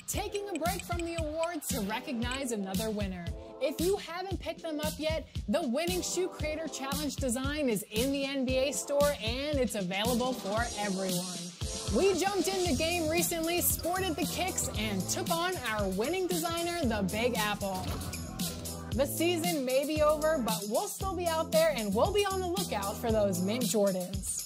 taking a break from the awards to recognize another winner. If you haven't picked them up yet, the Winning Shoe Creator Challenge design is in the NBA store and it's available for everyone. We jumped in the game recently, sported the kicks, and took on our winning designer, the Big Apple. The season may be over, but we'll still be out there and we'll be on the lookout for those mint Jordans.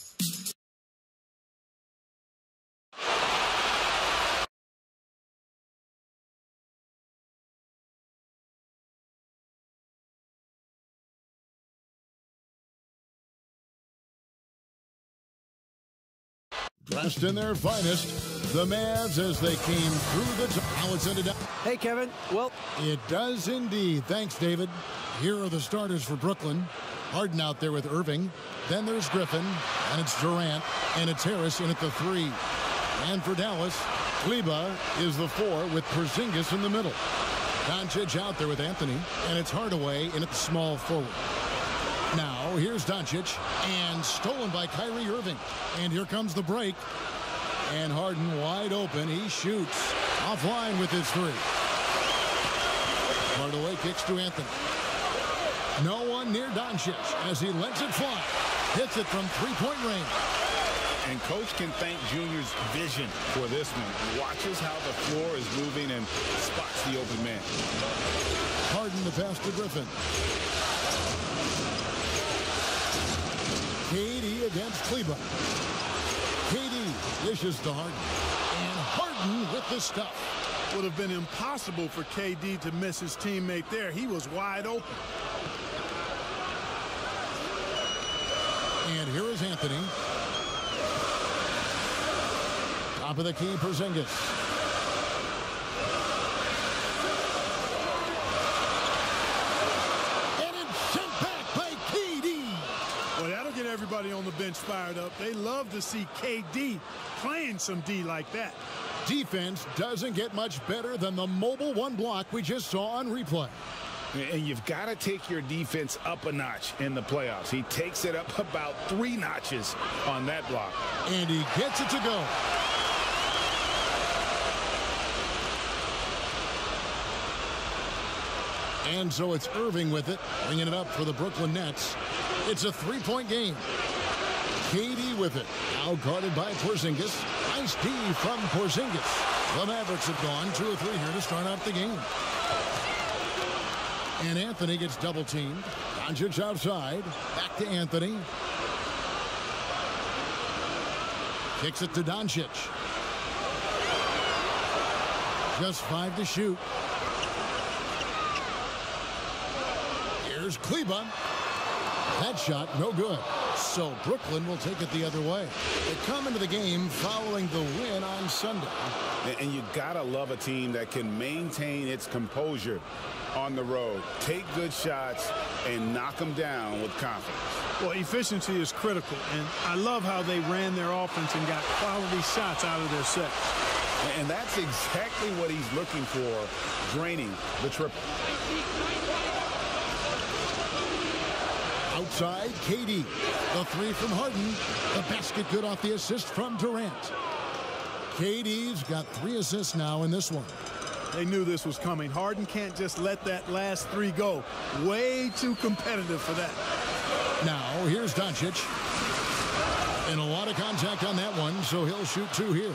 Dressed in their finest, the Mavs as they came through the now it's ended up. Hey, Kevin. Well, it does indeed. Thanks, David. Here are the starters for Brooklyn. Harden out there with Irving. Then there's Griffin, and it's Durant, and it's Harris in at the 3. And for Dallas, Kleber is the 4 with Porzingis in the middle. Doncic out there with Anthony, and it's Hardaway in at the small forward. Now, here's Doncic, and stolen by Kyrie Irving. And here comes the break. And Harden wide open. He shoots. Offline with his 3. Hardaway kicks to Anthony. No one near Doncic as he lets it fly. Hits it from three-point range. And Coach can thank Junior's vision for this one. He watches how the floor is moving and spots the open man. Harden the pass to Griffin. KD against Kleber. KD dishes to Harden. And Harden with the stuff. Would have been impossible for KD to miss his teammate there. He was wide open. And here is Anthony. Top of the key, Porzingis. Everybody on the bench fired up. They love to see KD playing some D like that. Defense doesn't get much better than the mobile 1 block we just saw on replay. And you've got to take your defense up a notch in the playoffs. He takes it up about 3 notches on that block. And he gets it to go. And so it's Irving with it, bringing it up for the Brooklyn Nets. It's a 3-point game. KD with it. Now guarded by Porzingis. Nice D from Porzingis. The Mavericks have gone 2 or 3 here to start out the game. And Anthony gets double teamed. Doncic outside. Back to Anthony. Kicks it to Doncic. Just 5 to shoot. Here's Kleber. That shot, no good. So Brooklyn will take it the other way. They come into the game following the win on Sunday. And you gotta love a team that can maintain its composure on the road. Take good shots and knock them down with confidence. Well, efficiency is critical, and I love how they ran their offense and got quality shots out of their set. And that's exactly what he's looking for, draining the triple. Outside, KD. The 3 from Harden. The basket good off the assist from Durant. KD's got 3 assists now in this one. They knew this was coming. Harden can't just let that last 3 go. Way too competitive for that. Now, here's Doncic. And a lot of contact on that one, so he'll shoot 2 here.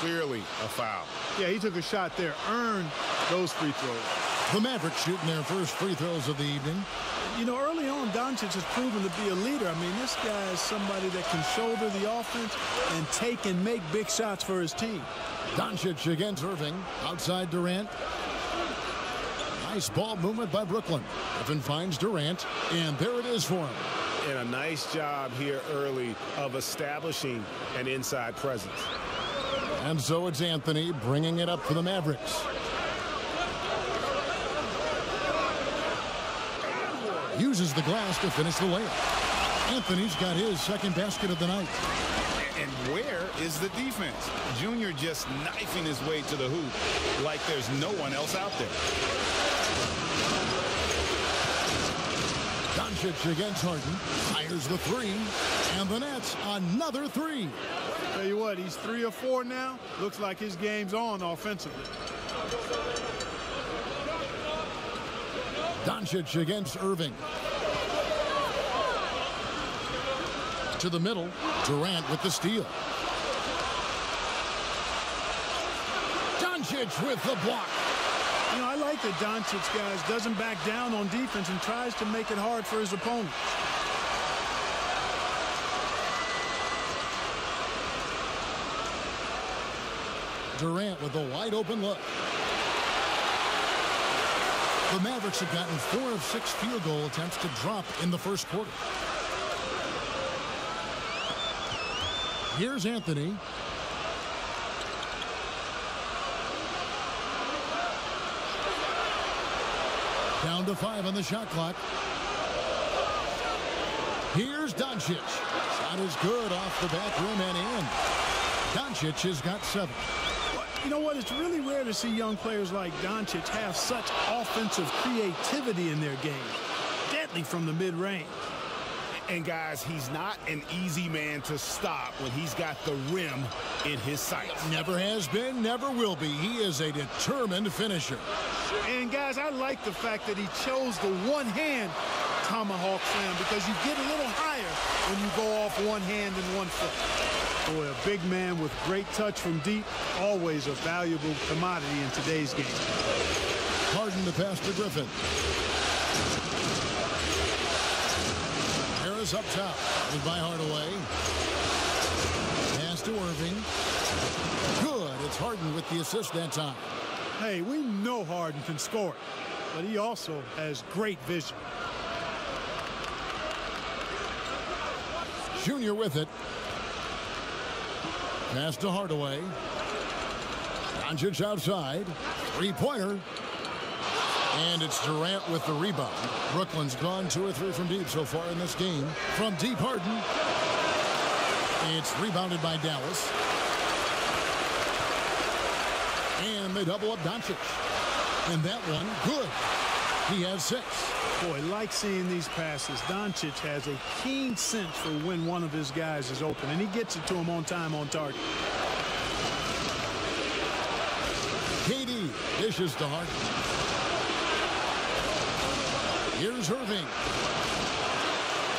Clearly a foul. Yeah, he took a shot there. Earned those free throws. The Mavericks shooting their first free throws of the evening. You know, early on, Doncic has proven to be a leader. I mean, this guy is somebody that can shoulder the offense and take and make big shots for his team. Doncic against Irving. Outside Durant. Nice ball movement by Brooklyn. Griffin finds Durant, and there it is for him. And a nice job here early of establishing an inside presence. And so it's Anthony bringing it up for the Mavericks. Uses the glass to finish the layup. Anthony's got his second basket of the night. And where is the defense? Junior just knifing his way to the hoop like there's no one else out there. Doncic against Harden. Fires the 3. And the Nets another 3. Tell you what, he's 3 or 4 now. Looks like his game's on offensively. Doncic against Irving. To the middle. Durant with the steal. Doncic with the block. You know, I like that Doncic, guys, doesn't back down on defense and tries to make it hard for his opponent. Durant with a wide open look. The Mavericks have gotten 4 of 6 field goal attempts to drop in the first quarter. Here's Anthony. Down to 5 on the shot clock. Here's Doncic. Shot is good off the back rim and in. Doncic has got 7. You know what? It's really rare to see young players like Doncic have such offensive creativity in their game. Deadly from the mid-range. And, guys, he's not an easy man to stop when he's got the rim in his sights. Never has been, never will be. He is a determined finisher. And, guys, I like the fact that he chose the one-hand tomahawk slam because you get a little higher when you go off one hand and one foot. Boy, a big man with great touch from deep, always a valuable commodity in today's game. Harden to pass to Griffin. Harris up top. Headed by Hardaway. Pass to Irving. Good. It's Harden with the assist that time. Hey, we know Harden can score, but he also has great vision. Junior with it. Pass to Hardaway. Doncic outside. Three-pointer. And it's Durant with the rebound. Brooklyn's gone 2 or 3 from deep so far in this game. From deep, Harden. It's rebounded by Dallas. And they double up Doncic. And that one, good. He has 6. Boy, like seeing these passes. Doncic has a keen sense for when one of his guys is open, and he gets it to him on time, on target. KD dishes to Harden. Here's Irving.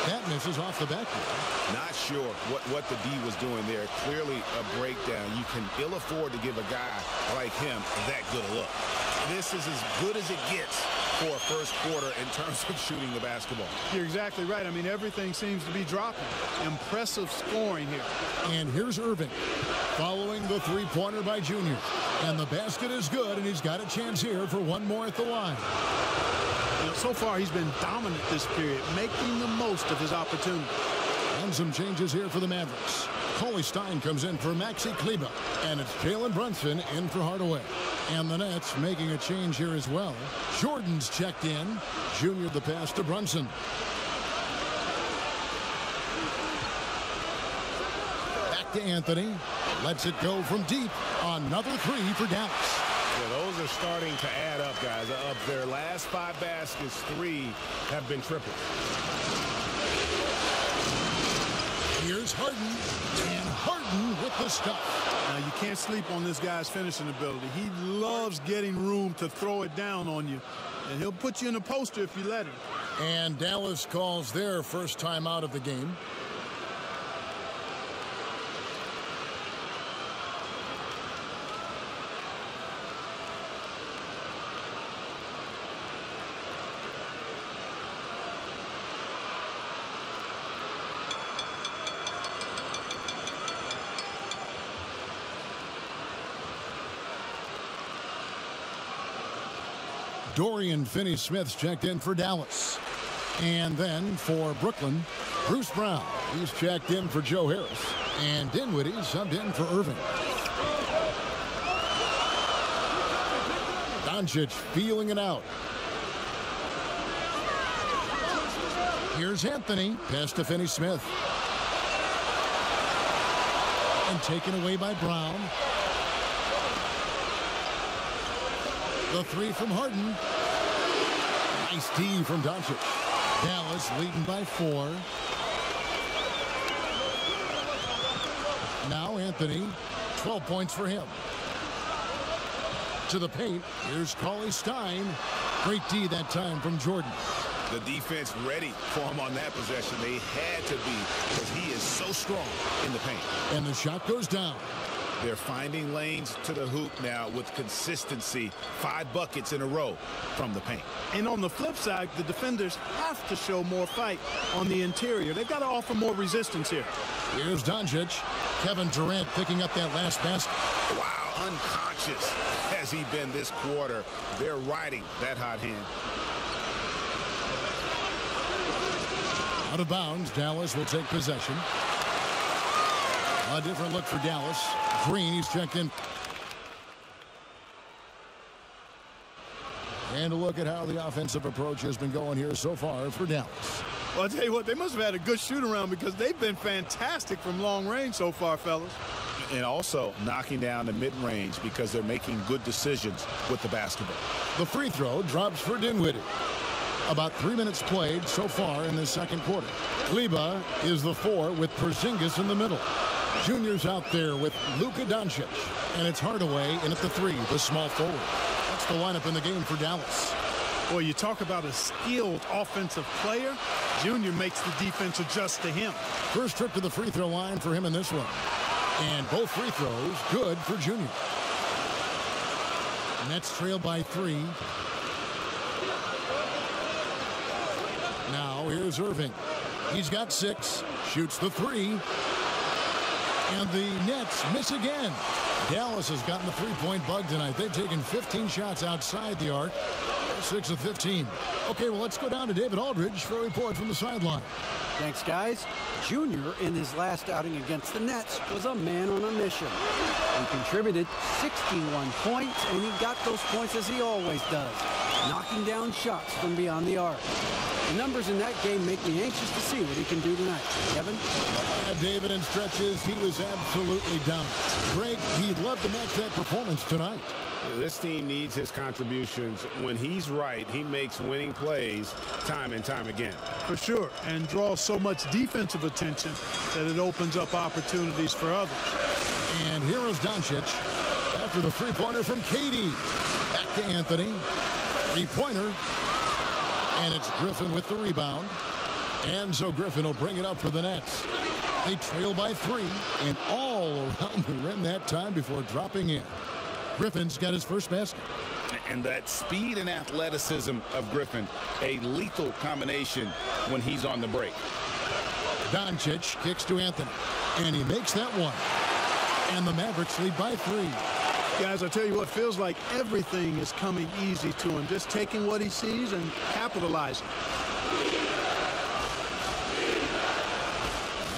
That misses off the backboard. Not sure what the D was doing there. Clearly a breakdown. You can ill afford to give a guy like him that good a look. This is as good as it gets for a first quarter in terms of shooting the basketball. You're exactly right. I mean, everything seems to be dropping. Impressive scoring here. And here's Irving following the three-pointer by Junior. And the basket is good, and he's got a chance here for one more at the line. You know, so far, he's been dominant this period, making the most of his opportunity. And some changes here for the Mavericks. Cauley Stein comes in for Maxi Kleber. And it's Jalen Brunson in for Hardaway. And the Nets making a change here as well. Jordan's checked in. Junior the pass to Brunson. Back to Anthony. Lets it go from deep. Another 3 for Dallas. Yeah, those are starting to add up, guys. Of their last 5 baskets, 3 have been triple. Here's Harden, and Harden with the stuff. Now, you can't sleep on this guy's finishing ability. He loves getting room to throw it down on you, and he'll put you in a poster if you let him. And Dallas calls their first time out of the game. Dorian Finney-Smith's checked in for Dallas. And then for Brooklyn, Bruce Brown. He's checked in for Joe Harris. And Dinwiddie subbed in for Irving. Doncic feeling it out. Here's Anthony. Pass to Finney-Smith. And taken away by Brown. The 3 from Harden. Nice D from Doncic. Dallas leading by 4. Now Anthony, 12 points for him. To the paint. Here's Cauley-Stein. Great D that time from Jordan. The defense ready for him on that possession. They had to be, because he is so strong in the paint. And the shot goes down. They're finding lanes to the hoop now with consistency. 5 buckets in a row from the paint. And on the flip side, the defenders have to show more fight on the interior. They've got to offer more resistance here. Here's Doncic. Kevin Durant picking up that last basket. Wow, unconscious has he been this quarter. They're riding that hot hand. Out of bounds, Dallas will take possession. A different look for Dallas. Green, he's checked in. And a look at how the offensive approach has been going here so far for Dallas. Well, I'll tell you what, they must have had a good shoot-around because they've been fantastic from long range so far, fellas. And also knocking down the mid-range because they're making good decisions with the basketball. The free throw drops for Dinwiddie. About 3 minutes played so far in the second quarter. Kleber is the 4 with Porzingis in the middle. Junior's out there with Luka Doncic. And it's Hardaway in at the 3, the small forward. That's the lineup in the game for Dallas. Well, you talk about a skilled offensive player. Junior makes the defense adjust to him. First trip to the free throw line for him in this one. And both free throws good for Junior. Nets trail by 3. Now here's Irving. He's got 6. Shoots the 3. And the Nets miss again. Dallas has gotten the three-point bug tonight. They've taken 15 shots outside the arc. 6 of 15. Okay, well, let's go down to David Aldridge for a report from the sideline. Thanks, guys. Junior, in his last outing against the Nets, was a man on a mission. He contributed 61 points, and he got those points as he always does, knocking down shots from beyond the arc. The numbers in that game make me anxious to see what he can do tonight. Kevin? David, in stretches, he was absolutely down. Greg, he'd love to match that performance tonight. This team needs his contributions. When he's right, he makes winning plays time and time again. For sure, and draws so much defensive attention that it opens up opportunities for others. And here is Doncic after the three-pointer from KD. Back to Anthony. Three-pointer. And it's Griffin with the rebound. And so Griffin will bring it up for the Nets. They trail by 3 and all around the rim that time before dropping in. Griffin's got his first basket. And that speed and athleticism of Griffin, a lethal combination when he's on the break. Doncic kicks to Anthony, and he makes that one. And the Mavericks lead by 3. Guys, I tell you what, feels like everything is coming easy to him. Just taking what he sees and capitalizing.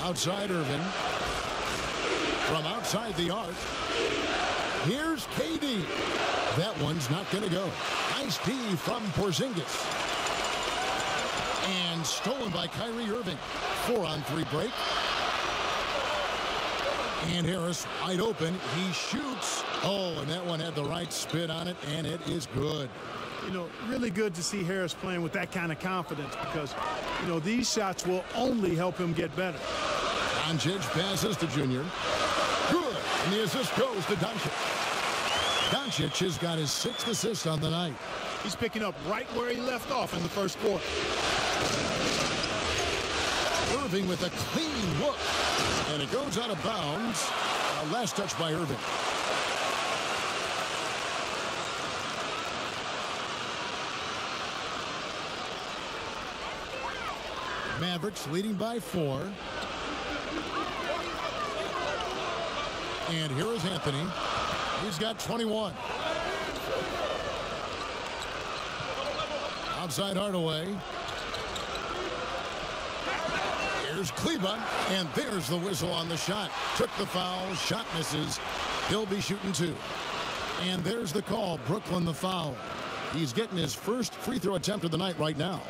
Outside Irvin. From outside the arc. Here's KD. That one's not going to go. Nice D from Porzingis. And stolen by Kyrie Irving. 4-on-3 break. And Harris wide open. He shoots. Oh, and that one had the right spin on it, and it is good. You know, really good to see Harris playing with that kind of confidence because, you know, these shots will only help him get better. Doncic passes to Junior. Good. And the assist goes to Doncic. Doncic has got his 6th assist on the night. He's picking up right where he left off in the first quarter. Irving with a clean look. And it goes out of bounds. Last touch by Irving. Mavericks leading by 4. And here is Anthony. He's got 21. Outside Hardaway. Here's Kleber. And there's the whistle on the shot. Took the foul. Shot misses. He'll be shooting 2. And there's the call. Brooklyn the foul. He's getting his first free throw attempt of the night right now.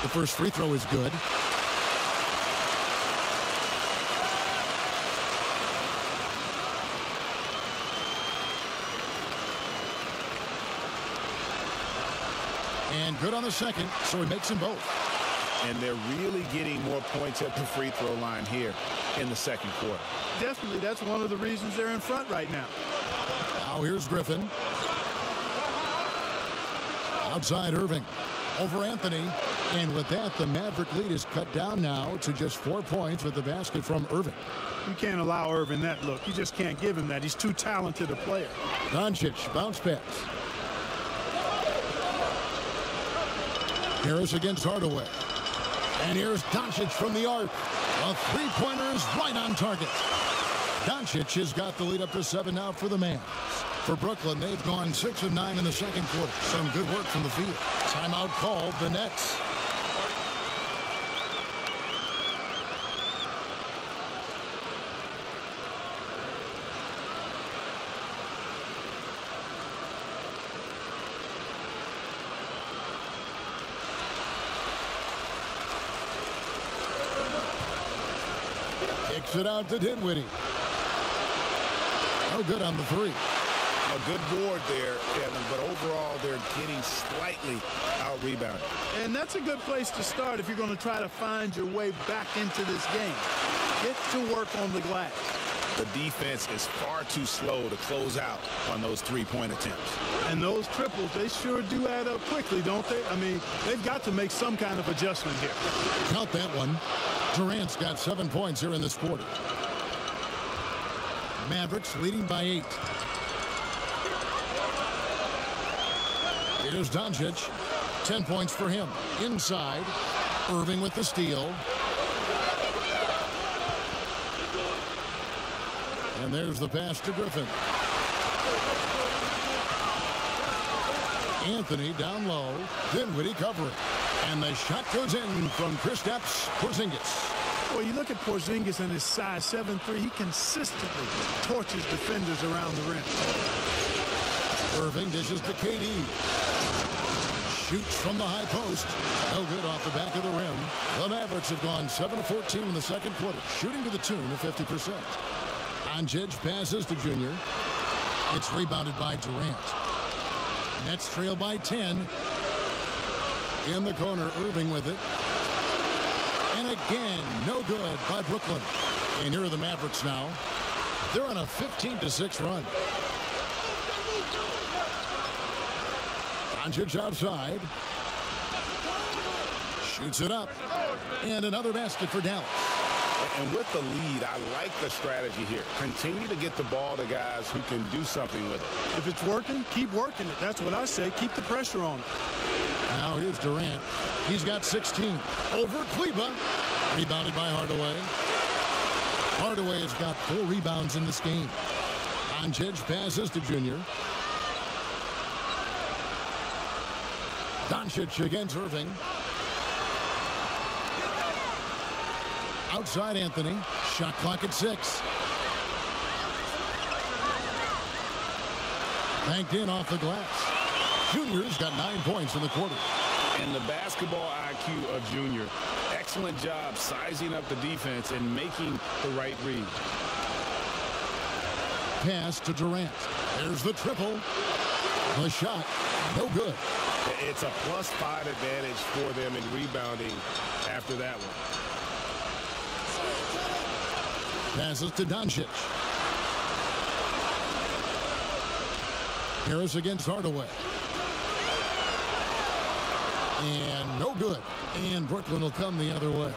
The first free throw is good. And good on the second, so he makes them both. And they're really getting more points at the free throw line here in the second quarter. Definitely, that's one of the reasons they're in front right now. Now here's Griffin. Outside Irving. Over Anthony. And with that, the Maverick lead is cut down now to just 4 points with the basket from Irving. You can't allow Irving that look. You just can't give him that. He's too talented a player. Doncic, bounce pass. Harris against Hardaway. And here's Doncic from the arc. A three-pointer is right on target. Doncic has got the lead up to 7 now for the Mavs. For Brooklyn, they've gone 6 of 9 in the second quarter. Some good work from the field. Timeout called, the Nets. Kicks it out to Dinwiddie. No good on the three. A good board there, Kevin, but overall they're getting slightly out-rebounded. And that's a good place to start if you're going to try to find your way back into this game. Get to work on the glass. The defense is far too slow to close out on those three-point attempts. And those triples, they sure do add up quickly, don't they? I mean, they've got to make some kind of adjustment here. Count that one. Durant's got 7 points here in this quarter. Mavericks leading by 8. Here's Doncic. 10 points for him. Inside. Irving with the steal. And there's the pass to Griffin. Anthony down low. Dinwiddie covering. And the shot goes in from Kristaps Porzingis. Well, you look at Porzingis and his size 7'3", he consistently torches defenders around the rim. Irving dishes to KD. Shoots from the high post. No good off the back of the rim. The Mavericks have gone 7 of 14 in the second quarter, shooting to the tune of 50%. Doncic passes to Junior. It's rebounded by Durant. Nets trail by 10. In the corner, Irving with it. And again, no good by Brooklyn. And here are the Mavericks now. They're on a 15-6 run. Doncic outside. Shoots it up. And another basket for Dallas. And with the lead, I like the strategy here. Continue to get the ball to guys who can do something with it. If it's working, keep working it. That's what I say. Keep the pressure on it. Now here's Durant. He's got 16. Over Kleber. Rebounded by Hardaway. Hardaway has got 4 rebounds in this game. Doncic passes to Junior. Doncic against Irving. Outside Anthony. Shot clock at 6. Banked in off the glass. Junior's got 9 points in the quarter. And the basketball IQ of Junior. Excellent job sizing up the defense and making the right read. Pass to Durant. There's the triple. The shot. No good. It's a +5 advantage for them in rebounding after that one. Passes to Doncic. Harris against Hardaway. And no good. And Brooklyn will come the other way.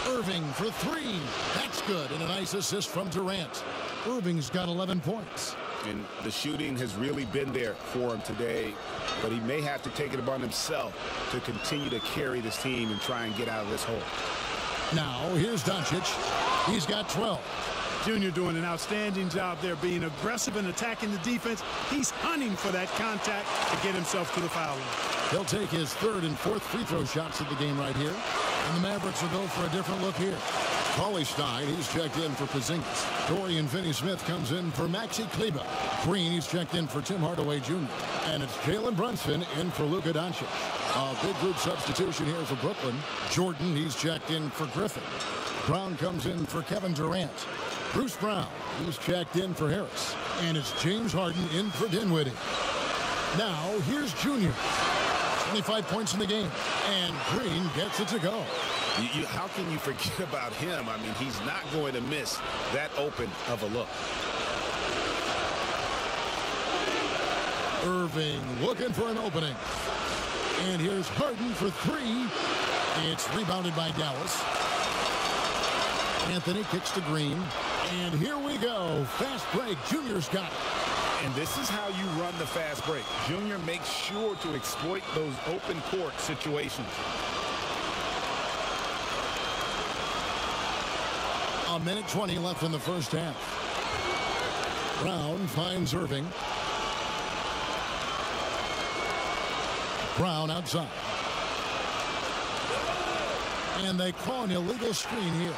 Irving for 3. That's good. And a nice assist from Durant. Irving's got 11 points. And the shooting has really been there for him today. But he may have to take it upon himself to continue to carry this team and try and get out of this hole. Now, here's Doncic. He's got 12. Junior doing an outstanding job there, being aggressive and attacking the defense. He's hunting for that contact to get himself to the foul line. He'll take his 3rd and 4th free throw shots of the game right here. And the Mavericks will go for a different look here. Cauley Stein, he's checked in for Porzingis. Dorian Finney-Smith comes in for Maxi Kleber. Green, he's checked in for Tim Hardaway Jr. And it's Jalen Brunson in for Luka Doncic. A big group substitution here for Brooklyn. Jordan, he's checked in for Griffin. Brown comes in for Kevin Durant. Bruce Brown, he's checked in for Harris. And it's James Harden in for Dinwiddie. Now, here's Junior. 25 points in the game, and Green gets it to go. How can you forget about him? I mean, he's not going to miss that open of a look. Irving looking for an opening. And here's Harden for three. It's rebounded by Dallas. Anthony kicks to Green. And here we go. Fast break. Junior's got it. And this is how you run the fast break. Junior makes sure to exploit those open court situations. A minute 20 left in the first half. Brown finds Irving. Brown outside. And they call an illegal screen here.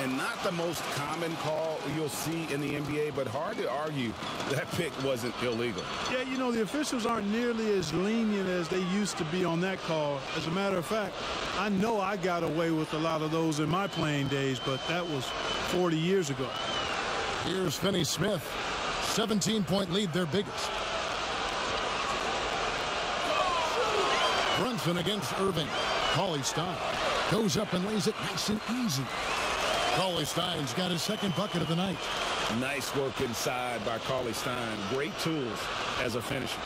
And not the most common call you'll see in the NBA, but hard to argue that pick wasn't illegal. Yeah, you know, the officials aren't nearly as lenient as they used to be on that call. As a matter of fact, I know I got away with a lot of those in my playing days, but that was 40 years ago. Here's Finney-Smith. 17-point lead, their biggest. Brunson against Irving. Cauley-Stein goes up and lays it nice and easy. Cauley-Stein's got his second bucket of the night. Nice work inside by Cauley-Stein. Great tools as a finisher.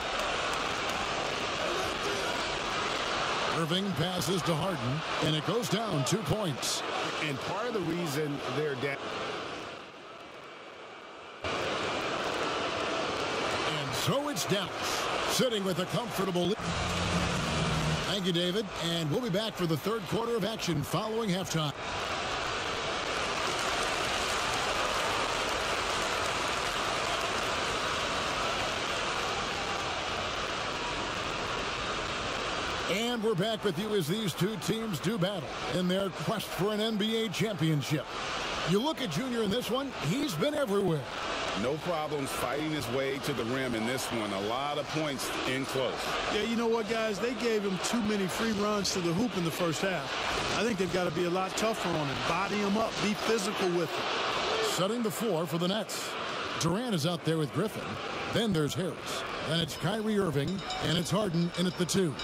Irving passes to Harden, and it goes down 2 points. And part of the reason they're down. And so it's Dallas, sitting with a comfortable lead. Thank you, David. And we'll be back for the third quarter of action following halftime. And we're back with you as these two teams do battle in their quest for an NBA championship. You look at Junior in this one, he's been everywhere. No problems fighting his way to the rim in this one. A lot of points in close. Yeah, you know what, guys? They gave him too many free runs to the hoop in the first half. I think they've got to be a lot tougher on him. Body him up. Be physical with him. Setting the floor for the Nets. Durant is out there with Griffin. Then there's Harris. Then it's Kyrie Irving. And it's Harden in at the 2.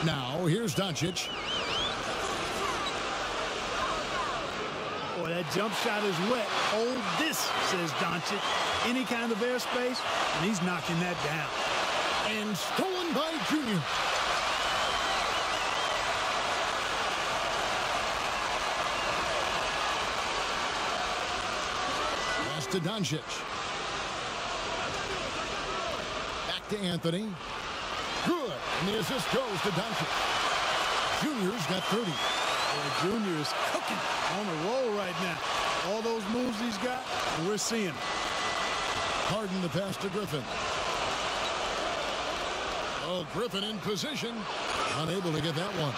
Now, here's Doncic. Boy, that jump shot is wet. Hold this, says Doncic. Any kind of airspace, and he's knocking that down. And stolen by Junior. Pass to Doncic. Back to Anthony. Good. And the assist goes to Doncic. Junior's got 30. Boy, Junior is cooking on the roll right now. All those moves he's got, and we're seeing them. Harden the pass to Griffin. Oh, Griffin in position. Unable to get that one.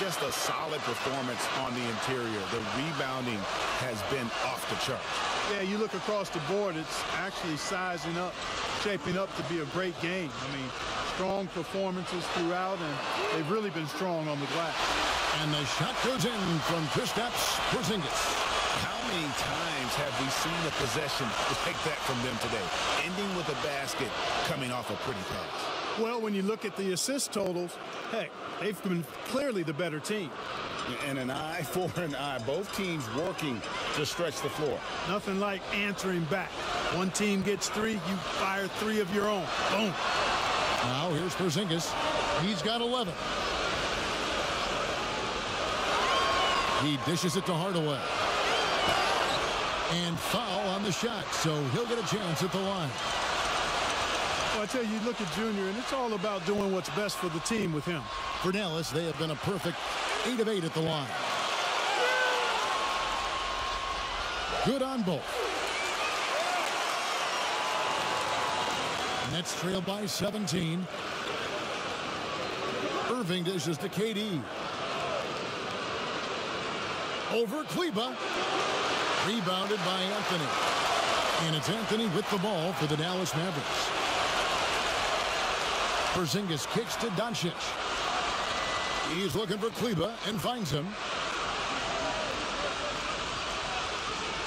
Just a solid performance on the interior. The rebounding has been off the charts. Yeah, you look across the board, it's actually sizing up, shaping up to be a great game. I mean, strong performances throughout, and they've really been strong on the glass. And the shot goes in from Kristaps Porzingis. How many times have we seen a possession like that from them today? Ending with a basket, coming off a pretty pass. Well, when you look at the assist totals, heck, they've been clearly the better team. And an eye for an eye. Both teams working to stretch the floor. Nothing like answering back. One team gets 3, you fire 3 of your own. Boom. Now here's Porzingis. He's got 11. He dishes it to Hardaway. And foul on the shot, so he'll get a chance at the line. Well, I tell you, look at Junior, and it's all about doing what's best for the team with him. For Dallas, they have been a perfect 8 of 8 at the line. Good on both. Nets trail by 17. Irving dishes to KD. Over Kleber. Rebounded by Anthony. And it's Anthony with the ball for the Dallas Mavericks. Porzingis kicks to Doncic. He's looking for Kleber and finds him.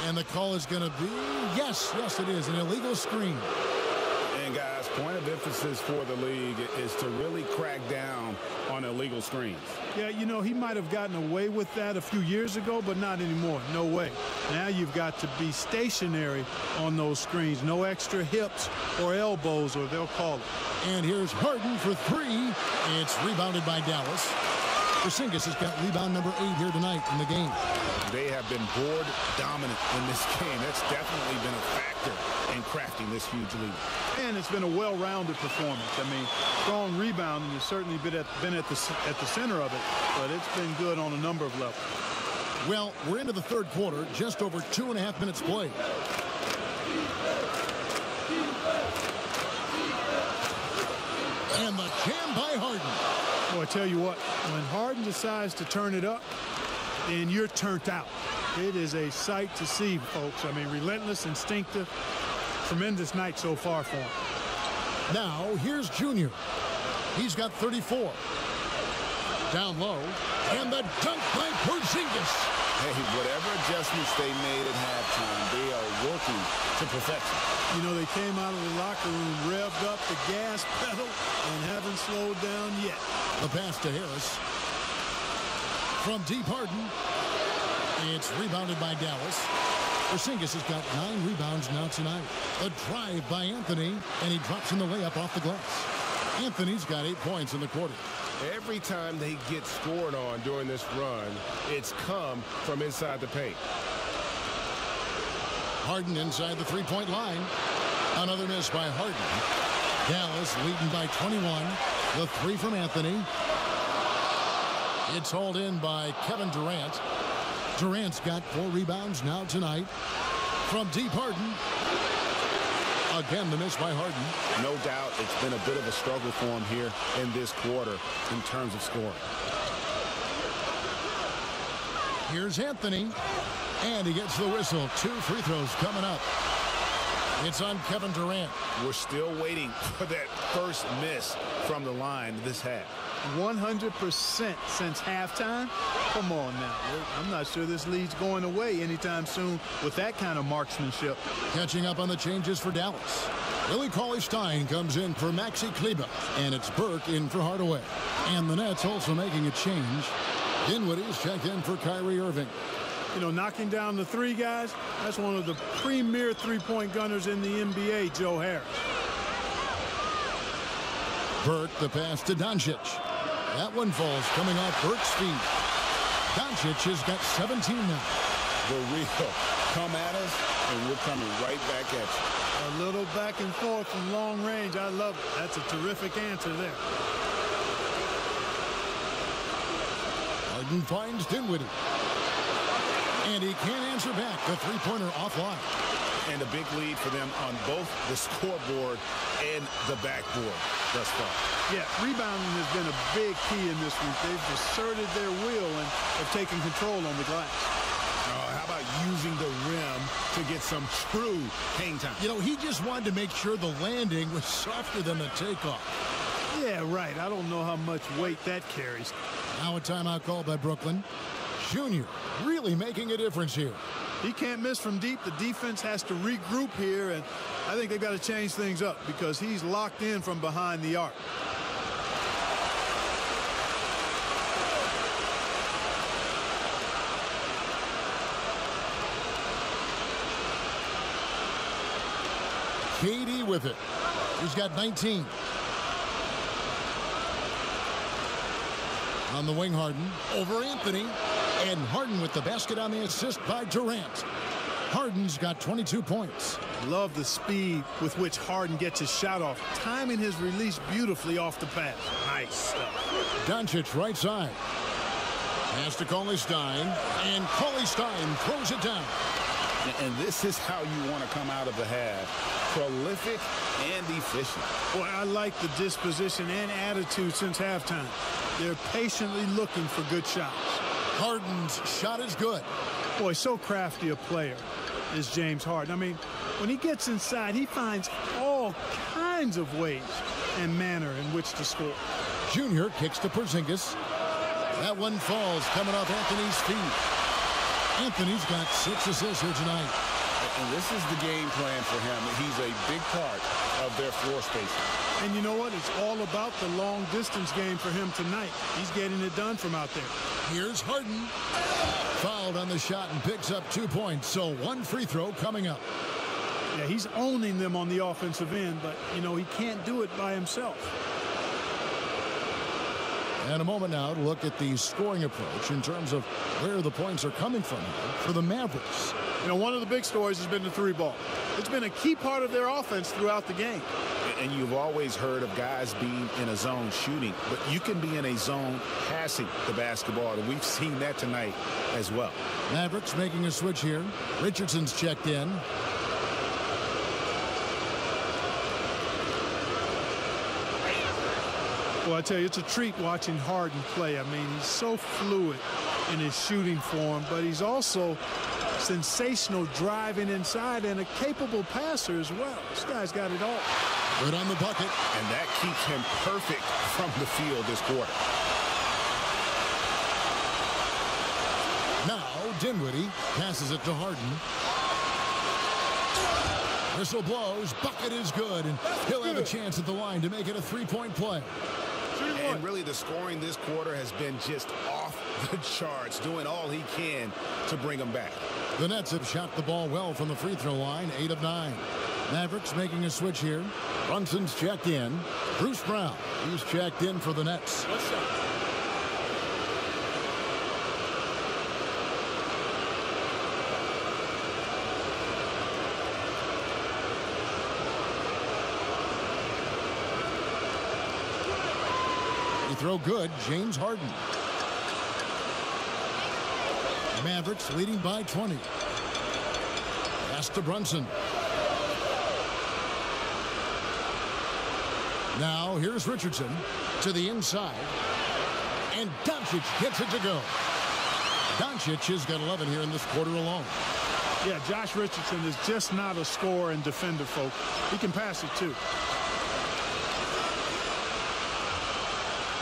And the call is going to be, yes, it is, an illegal screen. And, guys, point of emphasis for the league is to really crack down on illegal screens. Yeah, you know, he might have gotten away with that a few years ago, but not anymore. No way. Now you've got to be stationary on those screens. No extra hips or elbows, or they'll call it. And here's Harden for three. It's rebounded by Dallas. Porzingis has got rebound number 8 here tonight in the game. They have been board dominant in this game. That's definitely been a factor in crafting this huge lead. And it's been a well-rounded performance. I mean, strong rebounding has certainly been at the center of it, but it's been good on a number of levels. Well, we're into the third quarter, just over 2.5 minutes played. And the jam by Harden. Boy, I tell you what, when Harden decides to turn it up, then you're turned out. It is a sight to see, folks. I mean, relentless, instinctive, tremendous night so far for him. Now, here's Junior. He's got 34. Down low, and the dunk by Porzingis. Hey, whatever adjustments they made at halftime, they are working to perfection. You know, they came out of the locker room, revved up the gas pedal, and haven't slowed down yet. The pass to Harris. From deep, Harden. It's rebounded by Dallas. Porzingis has got 9 rebounds now tonight. A drive by Anthony, and he drops in the layup off the glass. Anthony's got 8 points in the quarter. Every time they get scored on during this run, it's come from inside the paint. Harden inside the three-point line. Another miss by Harden. Dallas leading by 21. The 3 from Anthony. It's hauled in by Kevin Durant. Durant's got 4 rebounds now tonight. From deep, Harden. Again, the miss by Harden. No doubt it's been a bit of a struggle for him here in this quarter in terms of scoring. Here's Anthony. And he gets the whistle. 2 free throws coming up. It's on Kevin Durant. We're still waiting for that first miss from the line this half. 100% since halftime. Come on now. I'm not sure this lead's going away anytime soon with that kind of marksmanship. Catching up on the changes for Dallas. Willie Cauley-Stein comes in for Maxi Kleber, and it's Burke in for Hardaway. And the Nets also making a change. Dinwiddie's checked in for Kyrie Irving. You know, knocking down the 3 guys, that's one of the premier three-point gunners in the NBA, Joe Harris. Burke, the pass to Doncic. That one falls coming off Burke's feet. Doncic has got 17 now. The real come at us, and we're coming right back at you. A little back and forth from long range. I love it. That's a terrific answer there. Harden finds Dinwiddie. And he can't answer back. The three-pointer offline. And a big lead for them on both the scoreboard and the backboard thus far. Yeah, rebounding has been a big key in this one. They've asserted their will and have taken control on the glass. How about using the rim to get some true hang time? You know, he just wanted to make sure the landing was softer than the takeoff. Yeah, right. I don't know how much weight that carries. Now a timeout called by Brooklyn. Junior really making a difference here. He can't miss from deep. The defense has to regroup here, and I think they've got to change things up because he's locked in from behind the arc. KD with it. He's got 19. On the wing, Harden over Anthony. And Harden with the basket on the assist by Durant. Harden's got 22 points. Love the speed with which Harden gets his shot off. Timing his release beautifully off the pass. Nice stuff. Doncic right side. Pass to Cauley-Stein. And Cauley-Stein throws it down. And this is how you want to come out of the half. Prolific and efficient. Boy, I like the disposition and attitude since halftime. They're patiently looking for good shots. Harden's shot is good. Boy, so crafty a player is James Harden. I mean, when he gets inside, he finds all kinds of ways and manner in which to score. Junior kicks to Porzingis. That one falls coming off Anthony's feet. Anthony's got 6 assists here tonight. And this is the game plan for him. He's a big part of their floor space. And you know what? It's all about the long distance game for him tonight. He's getting it done from out there. Here's Harden. Fouled on the shot and picks up 2 points. So one free throw coming up. Yeah, he's owning them on the offensive end, but, you know, he can't do it by himself. And a moment now to look at the scoring approach in terms of where the points are coming from for the Mavericks. You know, one of the big stories has been the three ball. It's been a key part of their offense throughout the game. And you've always heard of guys being in a zone shooting, but you can be in a zone passing the basketball, and we've seen that tonight as well. Mavericks making a switch here. Richardson's checked in. Well, I tell you, it's a treat watching Harden play. I mean, he's so fluid in his shooting form, but he's also sensational driving inside and a capable passer as well. This guy's got it all. Good on the bucket. And that keeps him perfect from the field this quarter. Now, Dinwiddie passes it to Harden. Whistle blows. Bucket is good, and he'll have a chance at the line to make it a three-point play. And really, the scoring this quarter has been just off the charts, doing all he can to bring them back. The Nets have shot the ball well from the free throw line, 8 of 9. Mavericks making a switch here. Brunson's checked in. Bruce Brown, he's checked in for the Nets. He throw good, James Harden. Mavericks leading by 20. Pass to Brunson. Now here's Richardson to the inside. And Doncic gets it to go. Doncic has got 11 here in this quarter alone. Yeah, Josh Richardson is just not a scorer and defender, folks. He can pass it, too.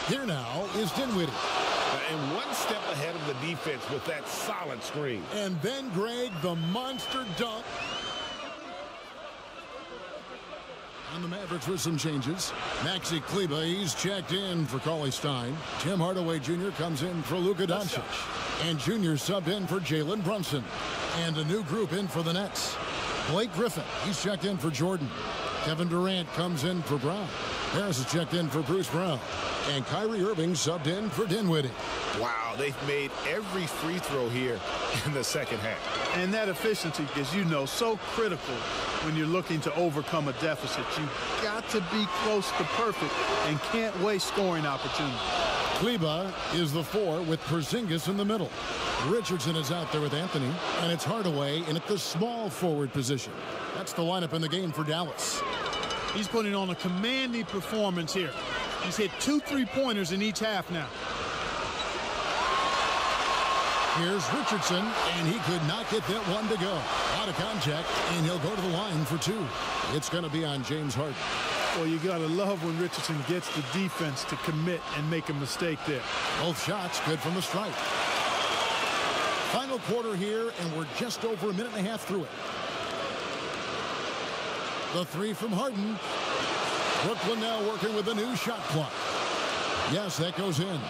Here now is Dinwiddie. And one step ahead of the defense with that solid screen. And then, Greg, the monster dunk. And the Mavericks with some changes. Maxi Kleber, he's checked in for Cauley-Stein. Tim Hardaway Jr. comes in for Luka Doncic. And Jr. subbed in for Jalen Brunson. And a new group in for the Nets. Blake Griffin, he's checked in for Jordan. Kevin Durant comes in for Brown. Harris is checked in for Bruce Brown. And Kyrie Irving subbed in for Dinwiddie. Wow, they've made every free throw here in the second half. And that efficiency, as you know, so critical when you're looking to overcome a deficit. You've got to be close to perfect and can't waste scoring opportunities. Kleber is the 4 with Porzingis in the middle. Richardson is out there with Anthony, and it's Hardaway in at the small forward position. That's the lineup in the game for Dallas. He's putting on a commanding performance here. He's hit 2 3-pointers in each half now. Here's Richardson, and he could not get that one to go. Out of contact, and he'll go to the line for 2. It's going to be on James Harden. Well, you got to love when Richardson gets the defense to commit and make a mistake there. Both shots good from the stripe. Final quarter here, and we're just over a minute and a half through it. The 3 from Harden. Brooklyn now working with a new shot clock. Yes, that goes in.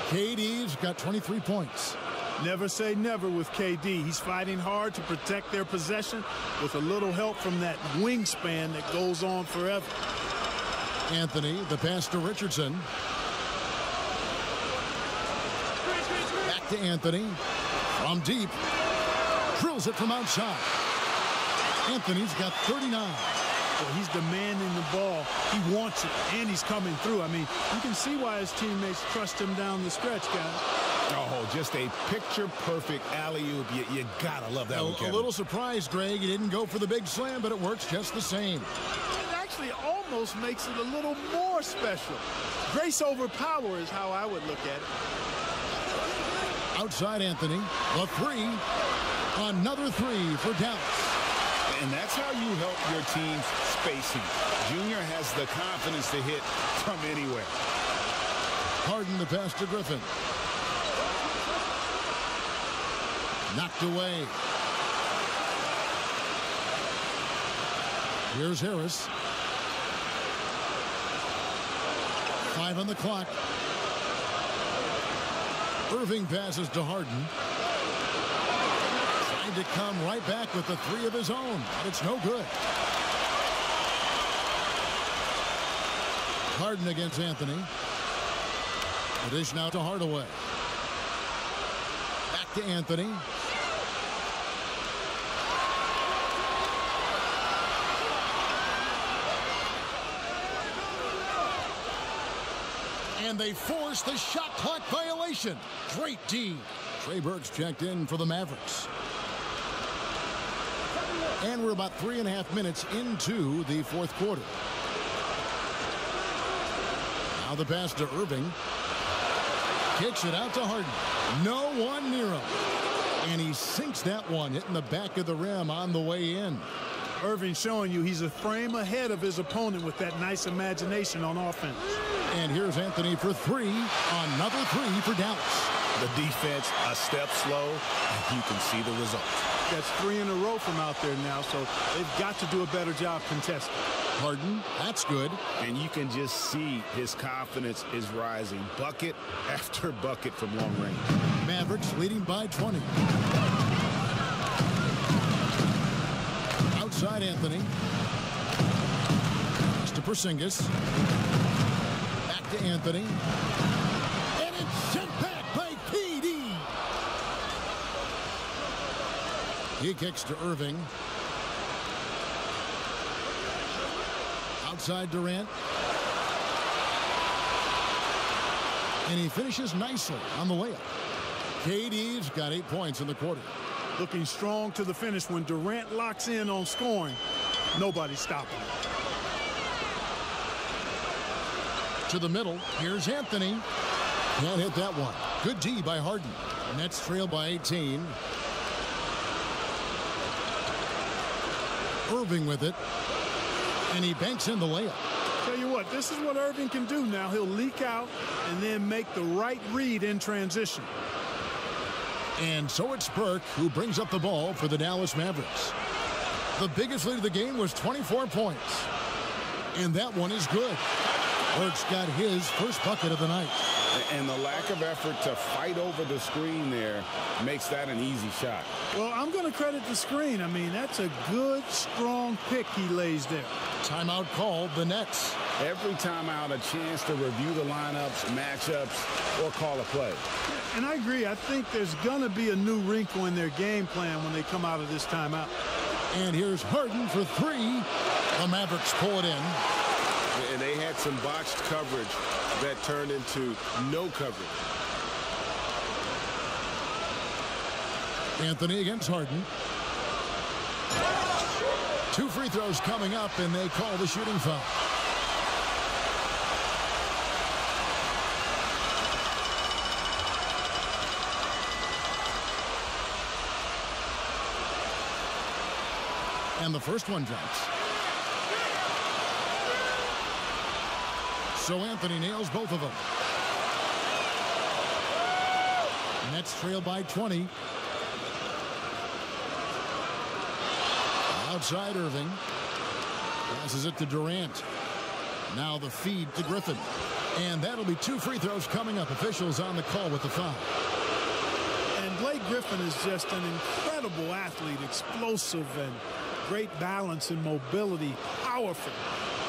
KD's got 23 points. Never say never with KD. He's fighting hard to protect their possession with a little help from that wingspan that goes on forever. Anthony, the pass to Richardson. Back to Anthony. From deep. Drills it from outside. Anthony's got 39. Well, he's demanding the ball. He wants it, and he's coming through. I mean, you can see why his teammates trust him down the stretch, guys. Oh, just a picture-perfect alley-oop. You gotta love that one, Kevin. A little surprised, Greg. He didn't go for the big slam, but it works just the same. It actually almost makes it a little more special. Grace over power is how I would look at it. Outside Anthony, the 3. Another 3 for Dallas. And that's how you help your team's spacing. Junior has the confidence to hit from anywhere. Harden the pass to Griffin. Knocked away. Here's Harris. 5 on the clock. Irving passes to Harden. Trying to come right back with the 3 of his own, but it's no good. Harden against Anthony. The dish now to Hardaway. Back to Anthony. And they force the shot clock violation. Great D. Trey Burks checked in for the Mavericks. And we're about 3.5 minutes into the fourth quarter. Now the pass to Irving. Kicks it out to Harden. No one near him. And he sinks that one, hitting the back of the rim on the way in. Irving showing you he's a frame ahead of his opponent with that nice imagination on offense. And here's Anthony for 3. Another 3 for Dallas. The defense a step slow, and you can see the result. That's 3 in a row from out there now, so they've got to do a better job contesting. Harden, that's good. And you can just see his confidence is rising. Bucket after bucket from long range. Mavericks leading by 20. Outside Anthony. Pass to Porzingis. Back to Anthony. And it's sent back by KD. He kicks to Irving. Outside Durant. And he finishes nicely on the layup. KD's got 8 points in the quarter. Looking strong to the finish. When Durant locks in on scoring, nobody's stopping him. To the middle. Here's Anthony. Can't hit that one. Good D by Harden. Nets trail by 18. Irving with it. And he banks in the layup. Tell you what, this is what Irving can do now. He'll leak out and then make the right read in transition. And so it's Burke who brings up the ball for the Dallas Mavericks. The biggest lead of the game was 24 points. And that one is good. Burke's got his first bucket of the night. And the lack of effort to fight over the screen there makes that an easy shot. Well, I'm going to credit the screen. I mean, that's a good, strong pick he lays there. Timeout called, the Nets. Every timeout, a chance to review the lineups, matchups, or call a play. And I agree. I think there's going to be a new wrinkle in their game plan when they come out of this timeout. And here's Harden for 3. The Mavericks pull it in. And they had some botched coverage that turned into no coverage. Anthony against Harden. 2 free throws coming up, and they call the shooting foul. And the first one drops. So Anthony nails both of them. Nets trail by 20. Outside Irving. Passes it to Durant. Now the feed to Griffin. And that'll be 2 free throws coming up. Officials on the call with the foul. And Blake Griffin is just an incredible athlete. Explosive and great balance and mobility. Powerful.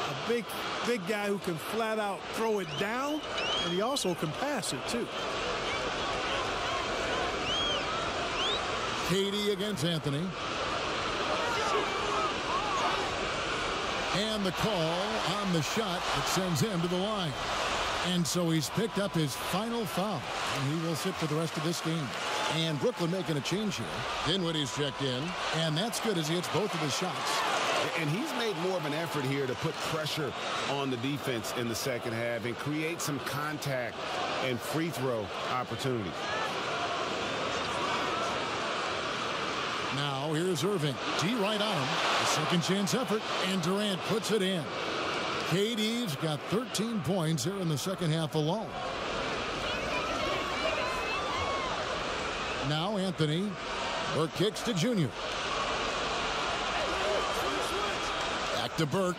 A big guy who can flat out throw it down, and he also can pass it too. KD against Anthony. And the call on the shot that sends him to the line. And so he's picked up his final foul, and he will sit for the rest of this game. And Brooklyn making a change here. Dinwiddie's checked in, and that's good as he hits both of his shots. And he's made more of an effort here to put pressure on the defense in the second half and create some contact and free throw opportunities. Now here's Irving. D right on him. A second chance effort, and Durant puts it in. KD's got 13 points here in the second half alone. Now Anthony. Burke kicks to Junior. Back to Burke.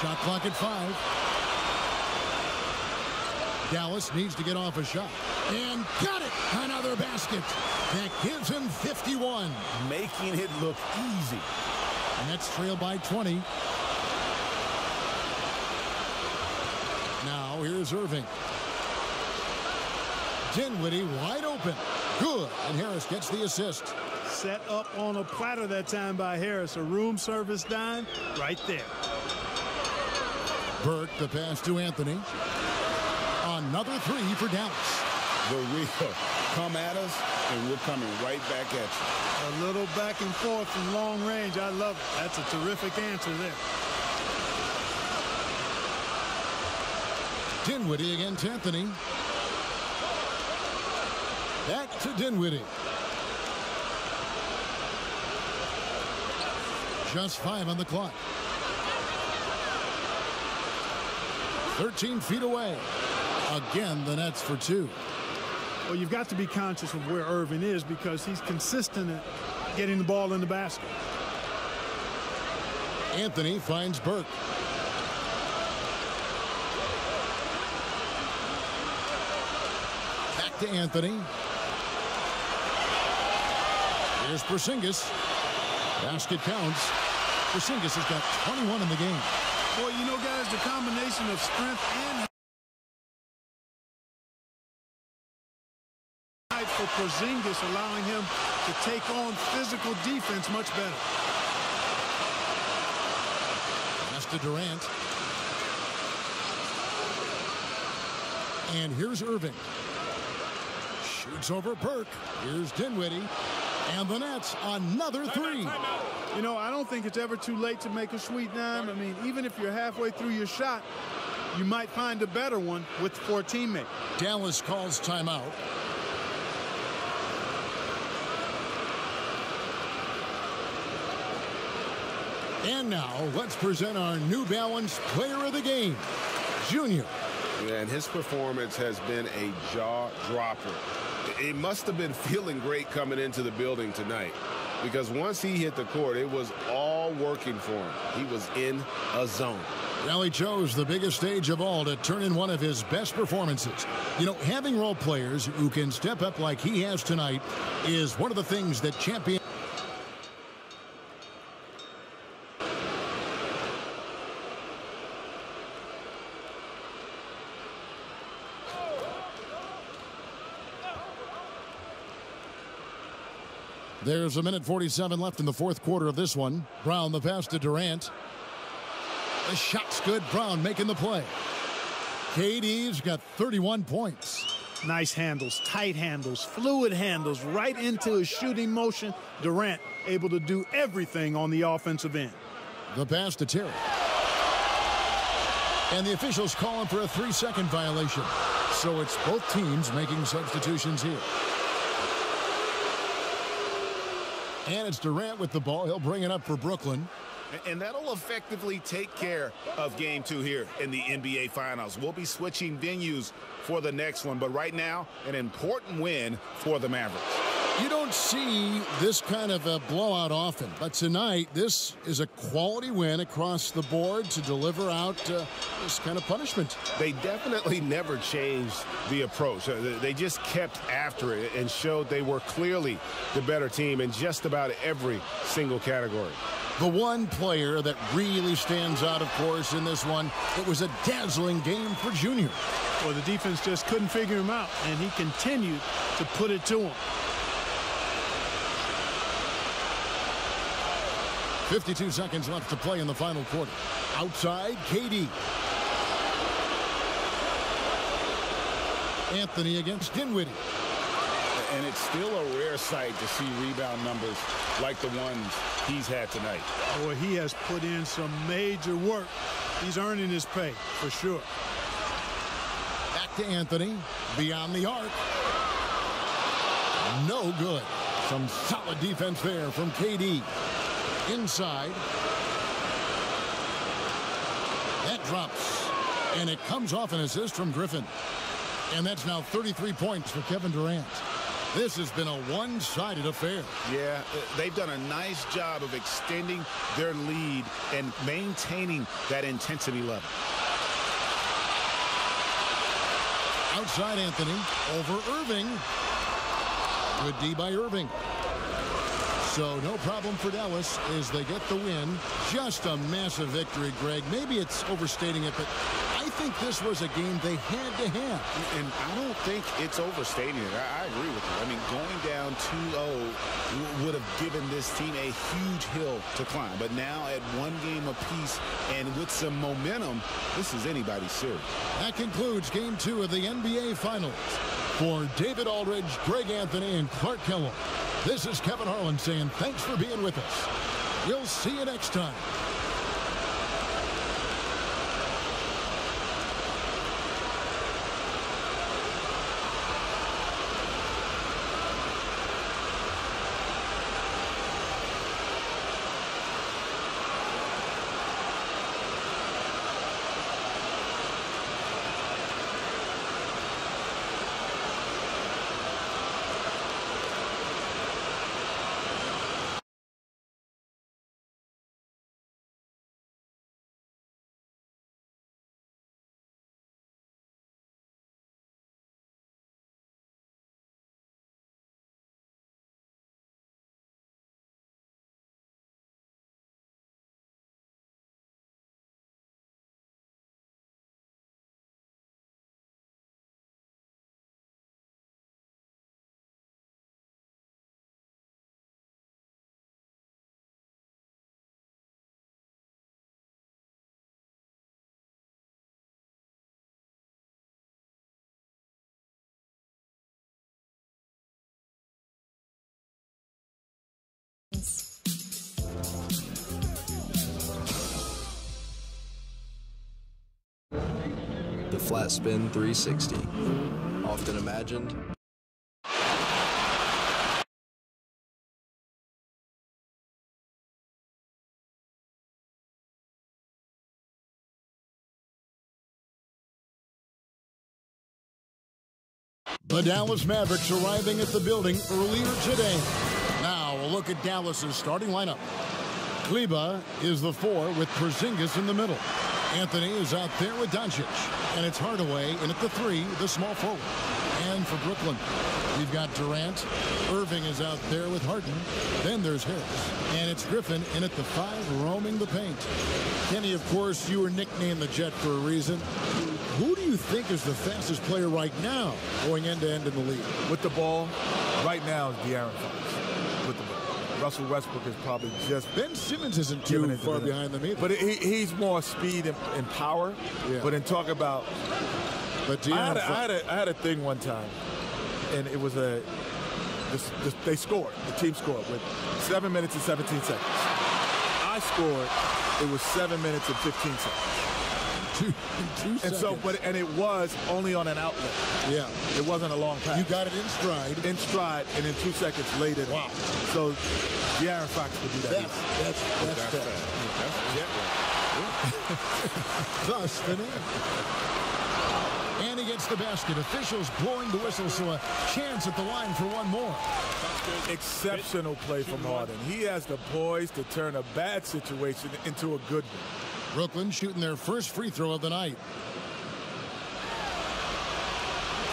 Shot clock at 5. Dallas needs to get off a shot. And got it! Another basket. That gives him 51. Making it look easy. Nets trail by 20. Now here's Irving. Dinwiddie wide open. Good. And Harris gets the assist. Set up on a platter that time by Harris. A room service dime right there. Burke, the pass to Anthony. Another three for Dallas. The real come at us, and we're coming right back at you. A little back and forth from long range. I love it. That's a terrific answer there. Dinwiddie against Anthony. Back to Dinwiddie. Just 5 on the clock. 13 feet away. Again, the Nets for 2. Well, you've got to be conscious of where Irving is because he's consistent at getting the ball in the basket. Anthony finds Burke. Back to Anthony. Here's Porzingis. Basket counts. Porzingis has got 21 in the game. Well, you know, guys, the combination of strength and height for Porzingis allowing him to take on physical defense much better. Pass to Durant. And here's Irving. Shoots over Burke. Here's Dinwiddie. And the Nets, another three. You know, I don't think it's ever too late to make a sweet dime. I mean, even if you're halfway through your shot, you might find a better one for a teammate. Dallas calls timeout. And now, let's present our New Balance Player of the Game, Junior. And his performance has been a jaw-dropper. He must have been feeling great coming into the building tonight because once he hit the court, it was all working for him. He was in a zone. Well, he chose the biggest stage of all to turn in one of his best performances. You know, having role players who can step up like he has tonight is one of the things that champions. There's 1:47 left in the fourth quarter of this one. Brown the pass to Durant. The shot's good. Brown making the play. KD's got 31 points. Nice handles, tight handles, fluid handles, right into his shooting motion. Durant able to do everything on the offensive end. The pass to Terry. And the officials calling for a 3-second violation. So it's both teams making substitutions here. And it's Durant with the ball. He'll bring it up for Brooklyn. And that'll effectively take care of game 2 here in the NBA Finals. We'll be switching venues for the next one. But right now, an important win for the Mavericks. You don't see this kind of a blowout often. But tonight, this is a quality win across the board to deliver out this kind of punishment. They definitely never changed the approach. They just kept after it and showed they were clearly the better team in just about every single category. The one player that really stands out, of course, in this one, it was a dazzling game for Junior. Well, the defense just couldn't figure him out, and he continued to put it to him. 52 seconds left to play in the final quarter. Outside, KD. Anthony against Dinwiddie. And it's still a rare sight to see rebound numbers like the ones he's had tonight. Boy, he has put in some major work. He's earning his pay, for sure. Back to Anthony. Beyond the arc. No good. Some solid defense there from KD. Inside. That drops. And it comes off an assist from Griffin. And that's now 33 points for Kevin Durant. This has been a one-sided affair. Yeah, they've done a nice job of extending their lead and maintaining that intensity level. Outside Anthony over Irving. Good D by Irving. So no problem for Dallas as they get the win. Just a massive victory, Greg. Maybe it's overstating it, but I think this was a game they had to have. And I don't think it's overstating it. I agree with you. I mean, going down 2-0 would have given this team a huge hill to climb. But now at one game apiece and with some momentum, this is anybody's series. That concludes Game 2 of the NBA Finals. For David Aldridge, Greg Anthony, and Clark Kellogg, this is Kevin Harlan saying thanks for being with us. We'll see you next time. The Flat Spin 360, often imagined. The Dallas Mavericks arriving at the building earlier today. Now a look at Dallas's starting lineup. Kleber is the 4 with Porzingis in the middle. Anthony is out there with Doncic. And it's Hardaway in at the 3, the small forward. And for Brooklyn, we've got Durant. Irving is out there with Harden. Then there's Harris. And it's Griffin in at the 5, roaming the paint. Kenny, of course, you were nicknamed the Jet for a reason. Who do you think is the fastest player right now going end-to-end in the league? With the ball, right now is De'Aaron Fox. With the ball. Russell Westbrook is probably just... Ben Simmons isn't too far behind them either. But he's more speed and power. Yeah. But in talk about... But I had a thing one time, and it was they scored. The team scored with 7 minutes and 17 seconds. I scored. It was 7 minutes and 15 seconds. Two and so, and it was only on an outlet. Yeah, it wasn't a long pass. You got it in stride. In stride, and in 2 seconds later. Wow. So, De'Aaron Fox would do that. That's thus the name. And he gets the basket. Officials blowing the whistle, so a chance at the line for one more. Exceptional play from Harden. He has the poise to turn a bad situation into a good one. Brooklyn shooting their first free throw of the night.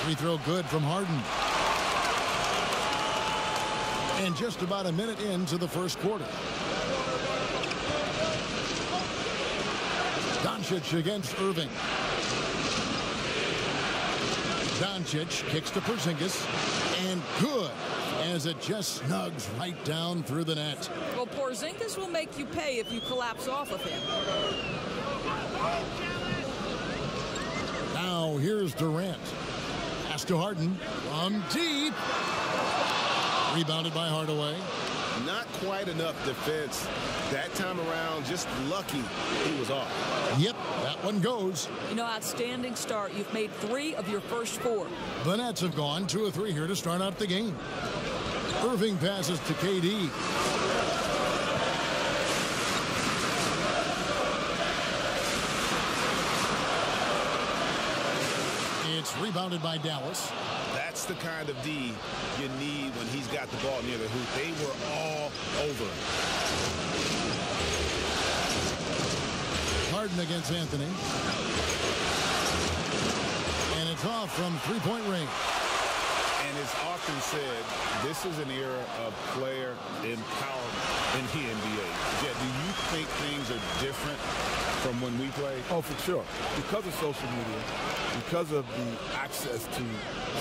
Free throw good from Harden. And just about a minute into the first quarter. Doncic against Irving. Doncic kicks to Porzingis. And good, as it just snugs right down through the net. Well, Porzingis will make you pay if you collapse off of him. Now here's Durant. Pass to Harden from deep. Rebounded by Hardaway. Not quite enough defense that time around. Just lucky he was off. Yep, that one goes. You know, outstanding start. You've made 3 of your first 4. The Nets have gone 2 of 3 here to start out the game. Irving passes to KD. It's rebounded by Dallas. That's That's the kind of D you need when he's got the ball near the hoop. They were all over him. Harden against Anthony. And it's off from three-point range. And it's often said, this is an era of player empowerment in the NBA. Jet, do you think things are different from when we played? Oh, for sure. Because of social media, because of the access to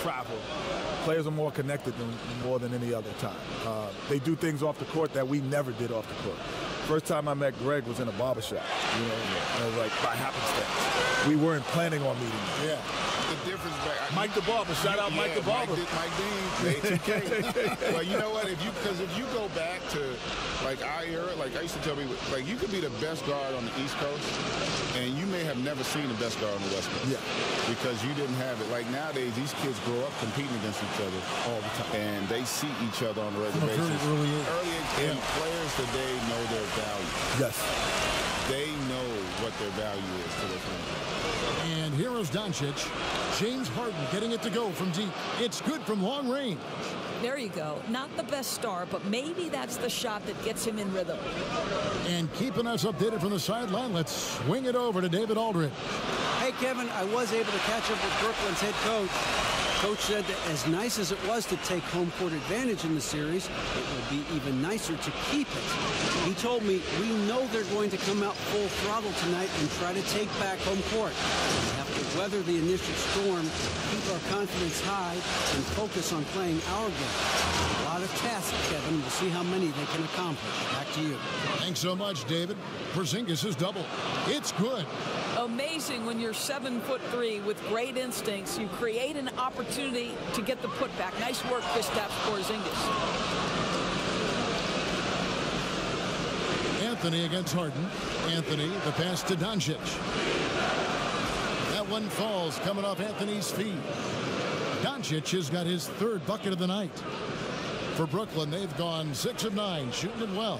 travel, players are more connected more than any other time. They do things off the court that we never did off the court. First time I met Greg was in a barbershop, you know, and it was like by happenstance. We weren't planning on meeting. Yeah. The difference, Mike the Barber, shout out Mike the Barber. Mike Dean, A2K. Well, you know what? Because if you go back to like our era, like I used to tell people, like you could be the best guard on the East Coast, and you may have never seen the best guard on the West Coast. Yeah. Because you didn't have it. Like nowadays, these kids grow up competing against each other all the time, and they see each other on a regular basis. Early and players today know their value. Yes. They know what their value is to their team. And here is Doncic. James Harden getting it to go from deep. It's good from long range. There you go. Not the best start, but maybe that's the shot that gets him in rhythm. And keeping us updated from the sideline, let's swing it over to David Aldridge. Hey, Kevin, I was able to catch up with Brooklyn's head coach. Coach said that as nice as it was to take home court advantage in the series, it will be even nicer to keep it. He told me, we know they're going to come out full throttle tonight and try to take back home court. We have to weather the initial storm, keep our confidence high, and focus on playing our game. A lot of tasks, Kevin. We'll see how many they can accomplish. Back to you. Thanks so much, David. Porzingis is double. It's good. Amazing when you're 7'3" with great instincts. You create an opportunity to get the putback. Nice work, Kristaps Porzingis. Anthony against Harden. Anthony, the pass to Doncic. That one falls coming off Anthony's feet. Doncic has got his third bucket of the night. For Brooklyn, they've gone 6 of 9, shooting it well.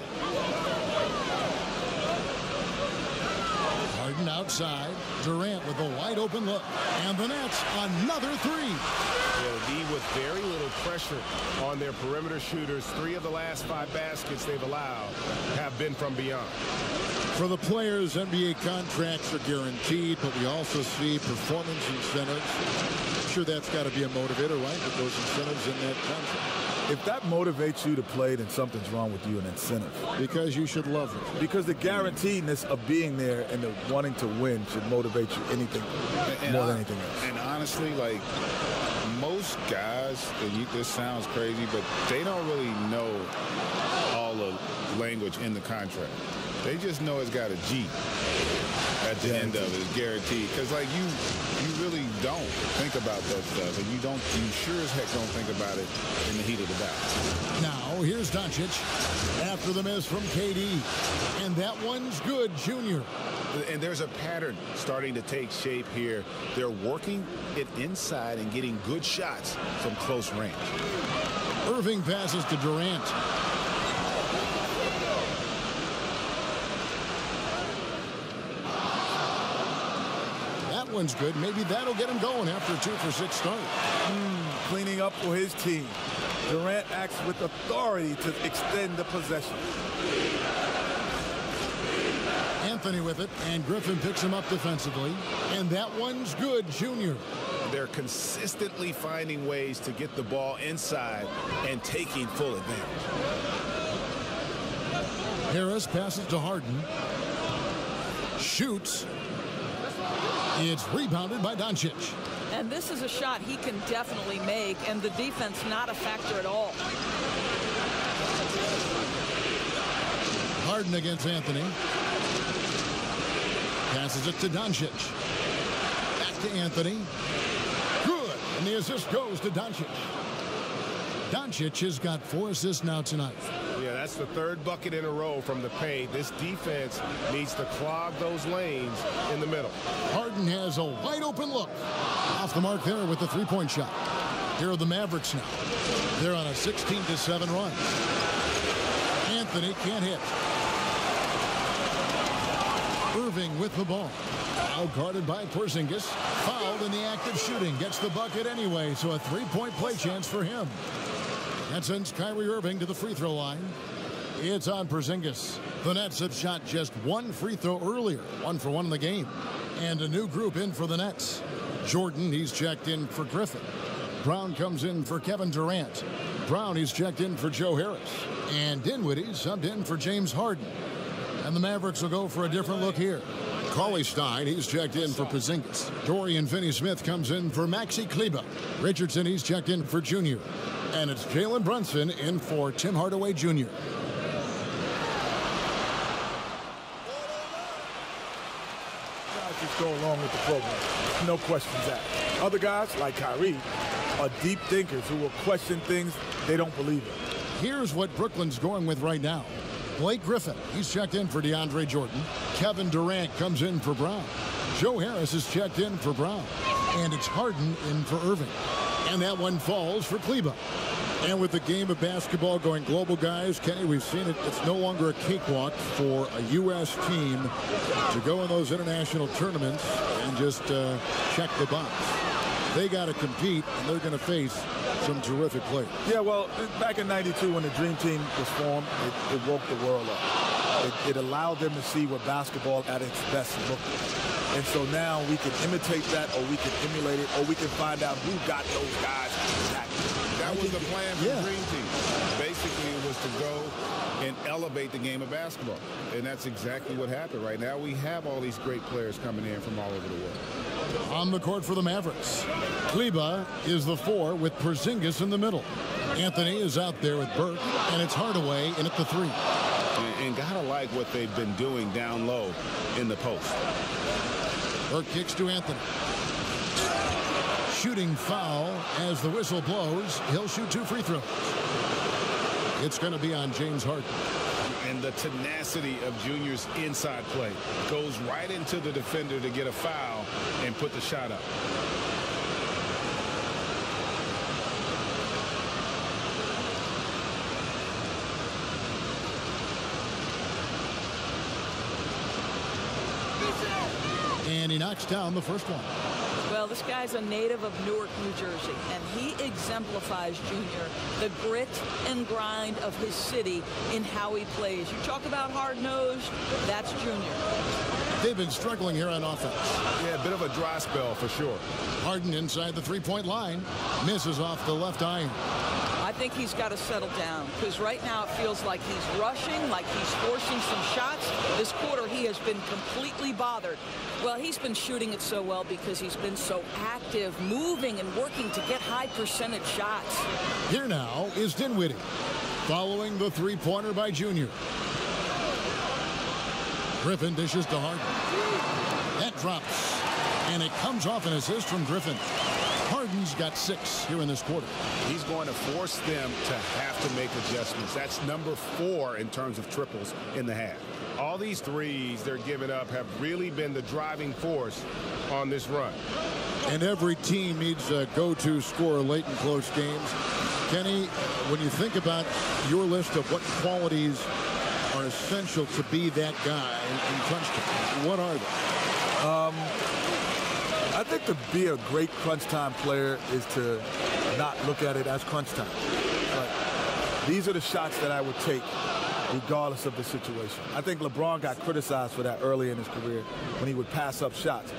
Harden outside. Durant with a wide open look. And the Nets, another three. Yeah, the D with very little pressure on their perimeter shooters. 3 of the last 5 baskets they've allowed have been from beyond. For the players, NBA contracts are guaranteed, but we also see performance incentives. I'm sure that's got to be a motivator, right? With those incentives in that contract. If that motivates you to play, then something's wrong with you, an incentive. Because you should love it. Because the guaranteedness of being there and the wanting to win should motivate you more than anything else. And honestly, like, most guys, and this sounds crazy, but they don't really know all the language in the contract. They just know it's got a G at the end of it. It's guaranteed. Because, like, you really don't think about that stuff. And you sure as heck don't think about it in the heat of the battle. Now, here's Doncic after the miss from KD. And that one's good, Junior. And there's a pattern starting to take shape here. They're working it inside and getting good shots from close range. Irving passes to Durant. That one's good. Maybe that'll get him going after a 2-for-6 start. Cleaning up for his team. Durant acts with authority to extend the possession. Anthony with it, and Griffin picks him up defensively. And that one's good, Junior. They're consistently finding ways to get the ball inside and taking full advantage. Harris passes to Harden. Shoots. It's rebounded by Doncic. And this is a shot he can definitely make, and the defense not a factor at all. Harden against Anthony. Passes it to Doncic. Back to Anthony. Good. And the assist goes to Doncic. Doncic has got 4 assists now tonight. Yeah, that's the 3rd bucket in a row from the paint. This defense needs to clog those lanes in the middle. Harden has a wide open look. Off the mark there with the 3-point shot. Here are the Mavericks now. They're on a 16-7 run. Anthony can't hit. Irving with the ball. Now guarded by Porzingis. Fouled in the act of shooting. Gets the bucket anyway, so a three-point play chance for him. That sends Kyrie Irving to the free throw line. It's on Porzingis. The Nets have shot just one free throw earlier. 1 for 1 in the game. And a new group in for the Nets. Jordan, he's checked in for Griffin. Brown comes in for Kevin Durant. Brown, he's checked in for Joe Harris. And Dinwiddie subbed in for James Harden. And the Mavericks will go for a different look here. Cauley Stein, he's checked in for Porzingis. Dorian Finney-Smith comes in for Maxi Kleber. Richardson, he's checked in for Junior. And it's Jalen Brunson in for Tim Hardaway Jr. Just go along with the program. No questions asked. Other guys, like Kyrie, are deep thinkers who will question things they don't believe in. Here's what Brooklyn's going with right now. Blake Griffin, he's checked in for DeAndre Jordan. Kevin Durant comes in for Brown. Joe Harris is checked in for Brown. And it's Harden in for Irving. And that one falls for Kleber. And with the game of basketball going global, guys, Kenny, we've seen it. It's no longer a cakewalk for a U.S. team to go in those international tournaments and just check the box. They got to compete, and they're going to face some terrific players. Yeah, well, back in '92 when the Dream Team was formed, it woke the world up. It allowed them to see what basketball at its best looked like. And so now we can imitate that, or we can emulate it, or we can find out who got those guys exactly. That was the plan for the Dream Team. Basically, it was to go and elevate the game of basketball. And that's exactly what happened. Right now, we have all these great players coming in from all over the world. On the court for the Mavericks, Kleber is the 4 with Porzingis in the middle. Anthony is out there with Burke, and it's Hardaway in at the 3. And gotta like what they've been doing down low in the post. Burke kicks to Anthony. Shooting foul as the whistle blows. He'll shoot 2 free throws. It's going to be on James Harden. And the tenacity of Junior's inside play goes right into the defender to get a foul and put the shot up. And he knocks down the first one. Well, this guy's a native of Newark, New Jersey, and he exemplifies, Junior, the grit and grind of his city in how he plays. You talk about hard-nosed, that's Junior. They've been struggling here on offense. Yeah, a bit of a dry spell for sure. Harden inside the three-point line. Misses off the left iron. I think he's got to settle down, because right now it feels like he's rushing, like he's forcing some shots. This quarter he has been completely bothered. Well, he's been shooting it so well because he's been so active, moving and working to get high percentage shots. Here now is Dinwiddie, following the three-pointer by Junior. Griffin dishes to Harden. That drops, and it comes off an assist from Griffin. Harden's got 6 here in this quarter. He's going to force them to have to make adjustments. That's number 4 in terms of triples in the half. All these threes they're giving up have really been the driving force on this run. And every team needs a go-to scorer late in close games. Kenny, when you think about your list of what qualities are essential to be that guy in crunch time, what are they? I think to be a great crunch time player is to not look at it as crunch time. But these are the shots that I would take regardless of the situation. I think LeBron got criticized for that early in his career when he would pass up shots.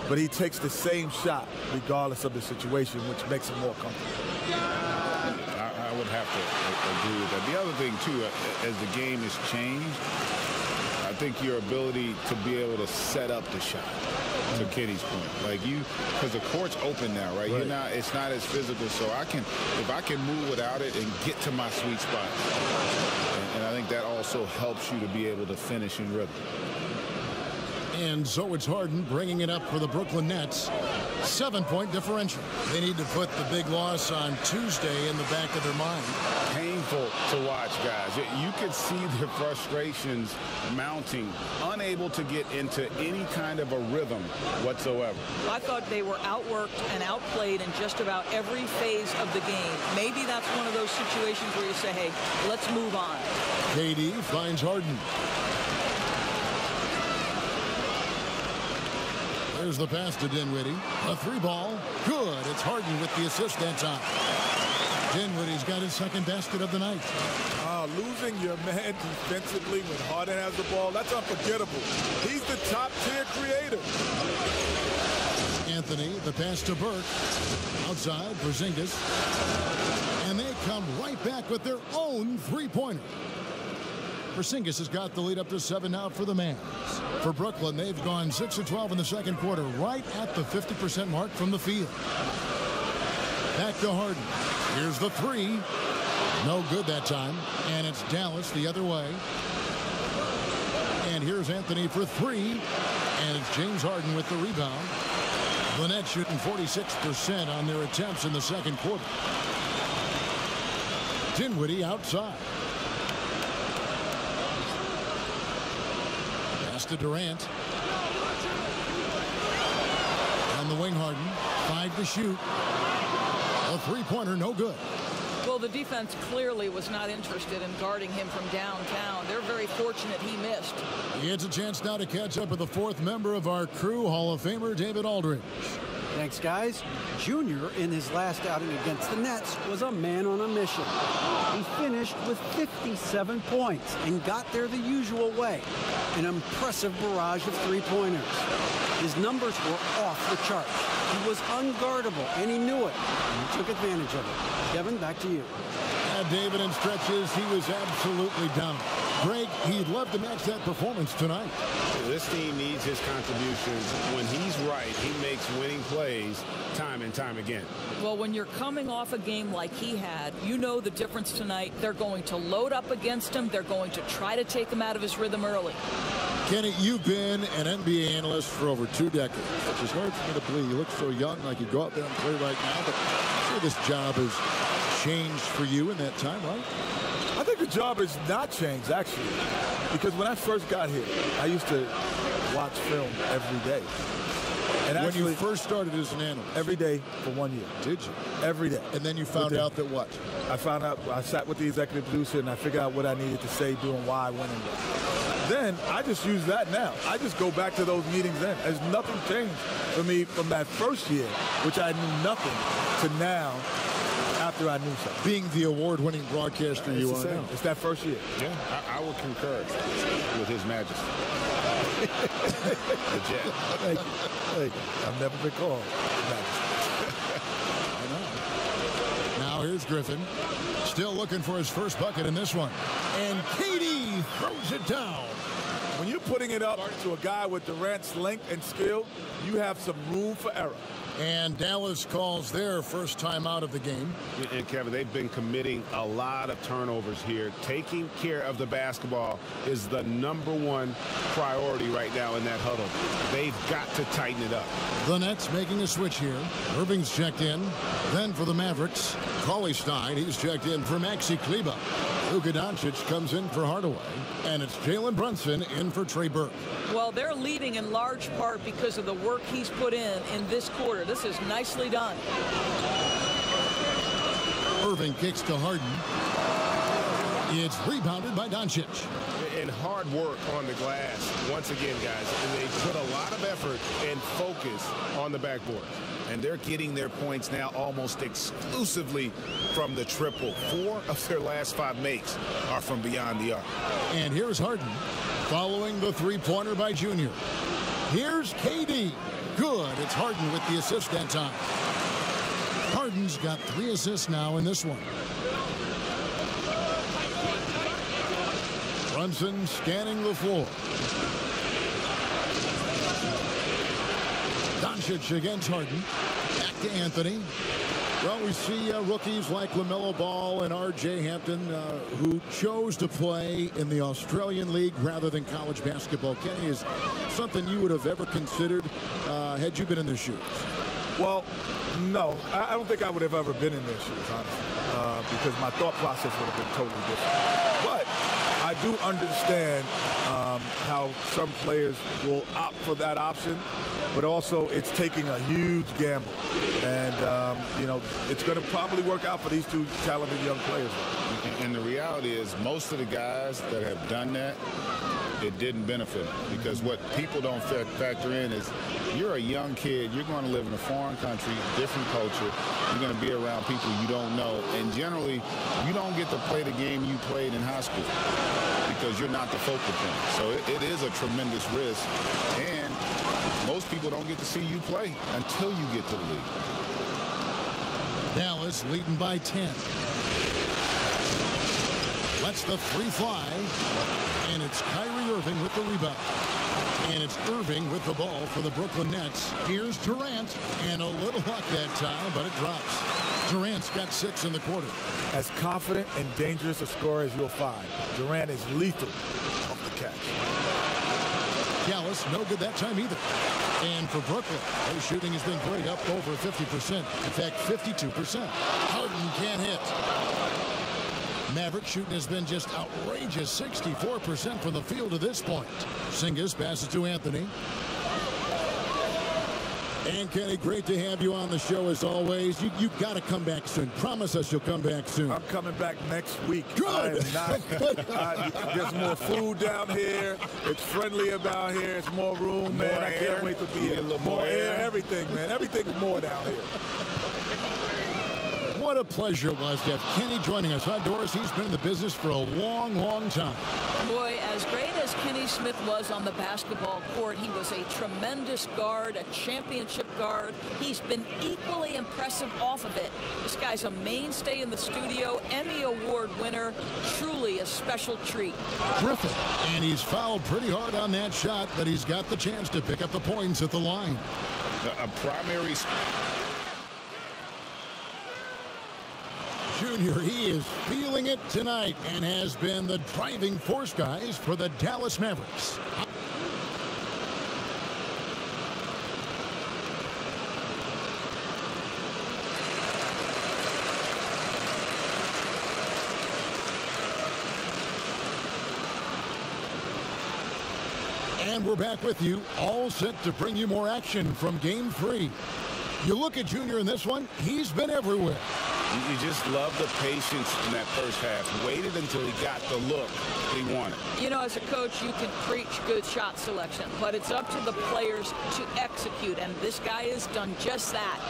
But he takes the same shot regardless of the situation, which makes him more comfortable. I would have to agree with that. The other thing, too, as the game has changed, I think your ability to be able to set up the shot, to Kenny's point, like because the court's open now, right? You're not, it's not as physical, so if I can move without it and get to my sweet spot, and I think that also helps you to be able to finish in rhythm. And so it's Harden bringing it up for the Brooklyn Nets. 7-point differential. They need to put the big loss on Tuesday in the back of their mind. Painful to watch, guys. You could see the frustrations mounting, unable to get into any kind of a rhythm whatsoever. I thought they were outworked and outplayed in just about every phase of the game. Maybe that's one of those situations where you say, hey, let's move on. KD finds Harden. There's the pass to Dinwiddie. A three ball. Good. It's Harden with the assist that time. Dinwiddie's got his second basket of the night. Losing your man defensively when Harden has the ball, that's unforgettable. He's the top-tier creator. Anthony, the pass to Burke. Outside, Porzingis. And they come right back with their own three-pointer. Porzingis has got the lead up to 7 now for the Mavs. For Brooklyn, they've gone 6 of 12 in the second quarter, right at the 50% mark from the field. Back to Harden. Here's the three. No good that time. And it's Dallas the other way. And here's Anthony for three. And it's James Harden with the rebound. The Nets shooting 46% on their attempts in the second quarter. Dinwiddie outside. Pass to Durant. On the wing, Harden. 5 to shoot. A three-pointer, no good. Well, the defense clearly was not interested in guarding him from downtown. They're very fortunate he missed. It's a chance now to catch up with the fourth member of our crew, Hall of Famer David Aldridge. Thanks, guys. Junior, in his last outing against the Nets, was a man on a mission. He finished with 57 points and got there the usual way. An impressive barrage of three-pointers. His numbers were off the charts. He was unguardable, and he knew it, and he took advantage of it. Kevin, back to you. David, in stretches, he was absolutely down. Greg, he'd love to match that performance tonight. This team needs his contributions. When he's right, he makes winning plays time and time again. Well, when you're coming off a game like he had, you know the difference tonight. They're going to load up against him. They're going to try to take him out of his rhythm early. Kenny, you've been an NBA analyst for over 2 decades. It's hard for me to believe. You look so young, like you go out there and play right now, but I'm sure this job has changed for you in that time, right? I think the job has not changed, actually, because when I first got here, I used to watch film every day. And when actually, you first started as an analyst? Every day for 1 year. Did you? Every day. And then you found out that what? I found out, I sat with the executive producer and I figured out what I needed to say, doing why, when, and what. Then I just use that now. I just go back to those meetings then. There's nothing changed for me from that first year, which I knew nothing, to now, after I knew something. Being the award-winning broadcaster you are now. It's that first year. Yeah, I would concur with His Majesty. The Jet. Thank you. Thank you. I've never been called Majesty. I know. Now here's Griffin. Still looking for his first bucket in this one. And KD throws it down. When you're putting it up to a guy with Durant's length and skill, you have some room for error. And Dallas calls their first time out of the game. And Kevin, they've been committing a lot of turnovers here. Taking care of the basketball is the #1 priority right now in that huddle. They've got to tighten it up. The Nets making a switch here. Irving's checked in. Then for the Mavericks, Cauley-Stein. He's checked in for Maxi Kleber. Luka Doncic comes in for Hardaway. And it's Jalen Brunson in for Trey Burke. Well, they're leading in large part because of the work he's put in this quarter. This is nicely done. Irving kicks to Harden. It's rebounded by Doncic. And hard work on the glass. Once again, guys, they put a lot of effort and focus on the backboard. And they're getting their points now almost exclusively from the triple. 4 of their last 5 makes are from beyond the arc. And here's Harden following the three-pointer by Junior. Here's KD. Good. It's Harden with the assist that time. Harden's got 3 assists now in this one. Brunson scanning the floor. Doncic against Harden. Back to Anthony. Well, we see rookies like LaMelo Ball and R.J. Hampton who chose to play in the Australian League rather than college basketball. Kenny, is something you would have ever considered had you been in their shoes? Well, no. I don't think I would have ever been in their shoes, honestly, because my thought process would have been totally different. But I do understand how some players will opt for that option, but also it's taking a huge gamble. And, you know, it's going to probably work out for these 2 talented young players. And the reality is most of the guys that have done that it didn't benefit him, because what people don't factor in is you're a young kid. You're going to live in a foreign country, different culture. You're going to be around people you don't know. And generally, you don't get to play the game you played in high school because you're not the focal point. So it is a tremendous risk. And most people don't get to see you play until you get to the league. Dallas leading by 10. Lets the three fly. And it's Kyrie Irving with the rebound. And it's Irving with the ball for the Brooklyn Nets. Here's Durant. And a little luck that time, but it drops. Durant's got 6 in the quarter. As confident and dangerous a scorer as you'll find. Durant is lethal off the catch. Dallas, no good that time either. And for Brooklyn, their shooting has been great, up over 50%. In fact, 52%. Harden can't hit. Maverick shooting has been just outrageous, 64% from the field to this point. Porzingis passes to Anthony. And Kenny, great to have you on the show as always. You've got to come back soon. Promise us you'll come back soon. I'm coming back next week. Good. I am not. There's more food down here. It's friendly about here. It's more room, man. More I can't wait to be here. A little More air, everything, man. Everything's more down here. What a pleasure it was to have Kenny joining us. Outdoors, he's been in the business for a long, long time. Boy, as great as Kenny Smith was on the basketball court, he was a tremendous guard, a championship guard. He's been equally impressive off of it. This guy's a mainstay in the studio, Emmy Award winner, truly a special treat. Griffin, and he's fouled pretty hard on that shot, but he's got the chance to pick up the points at the line. A primary... Junior, he is feeling it tonight and has been the driving force, guys, for the Dallas Mavericks. And we're back with you, all set to bring you more action from Game 3. You look at Junior in this one, he's been everywhere. You just love the patience in that first half. Waited until he got the look he wanted. You know, as a coach, you can preach good shot selection, but it's up to the players to execute, and this guy has done just that.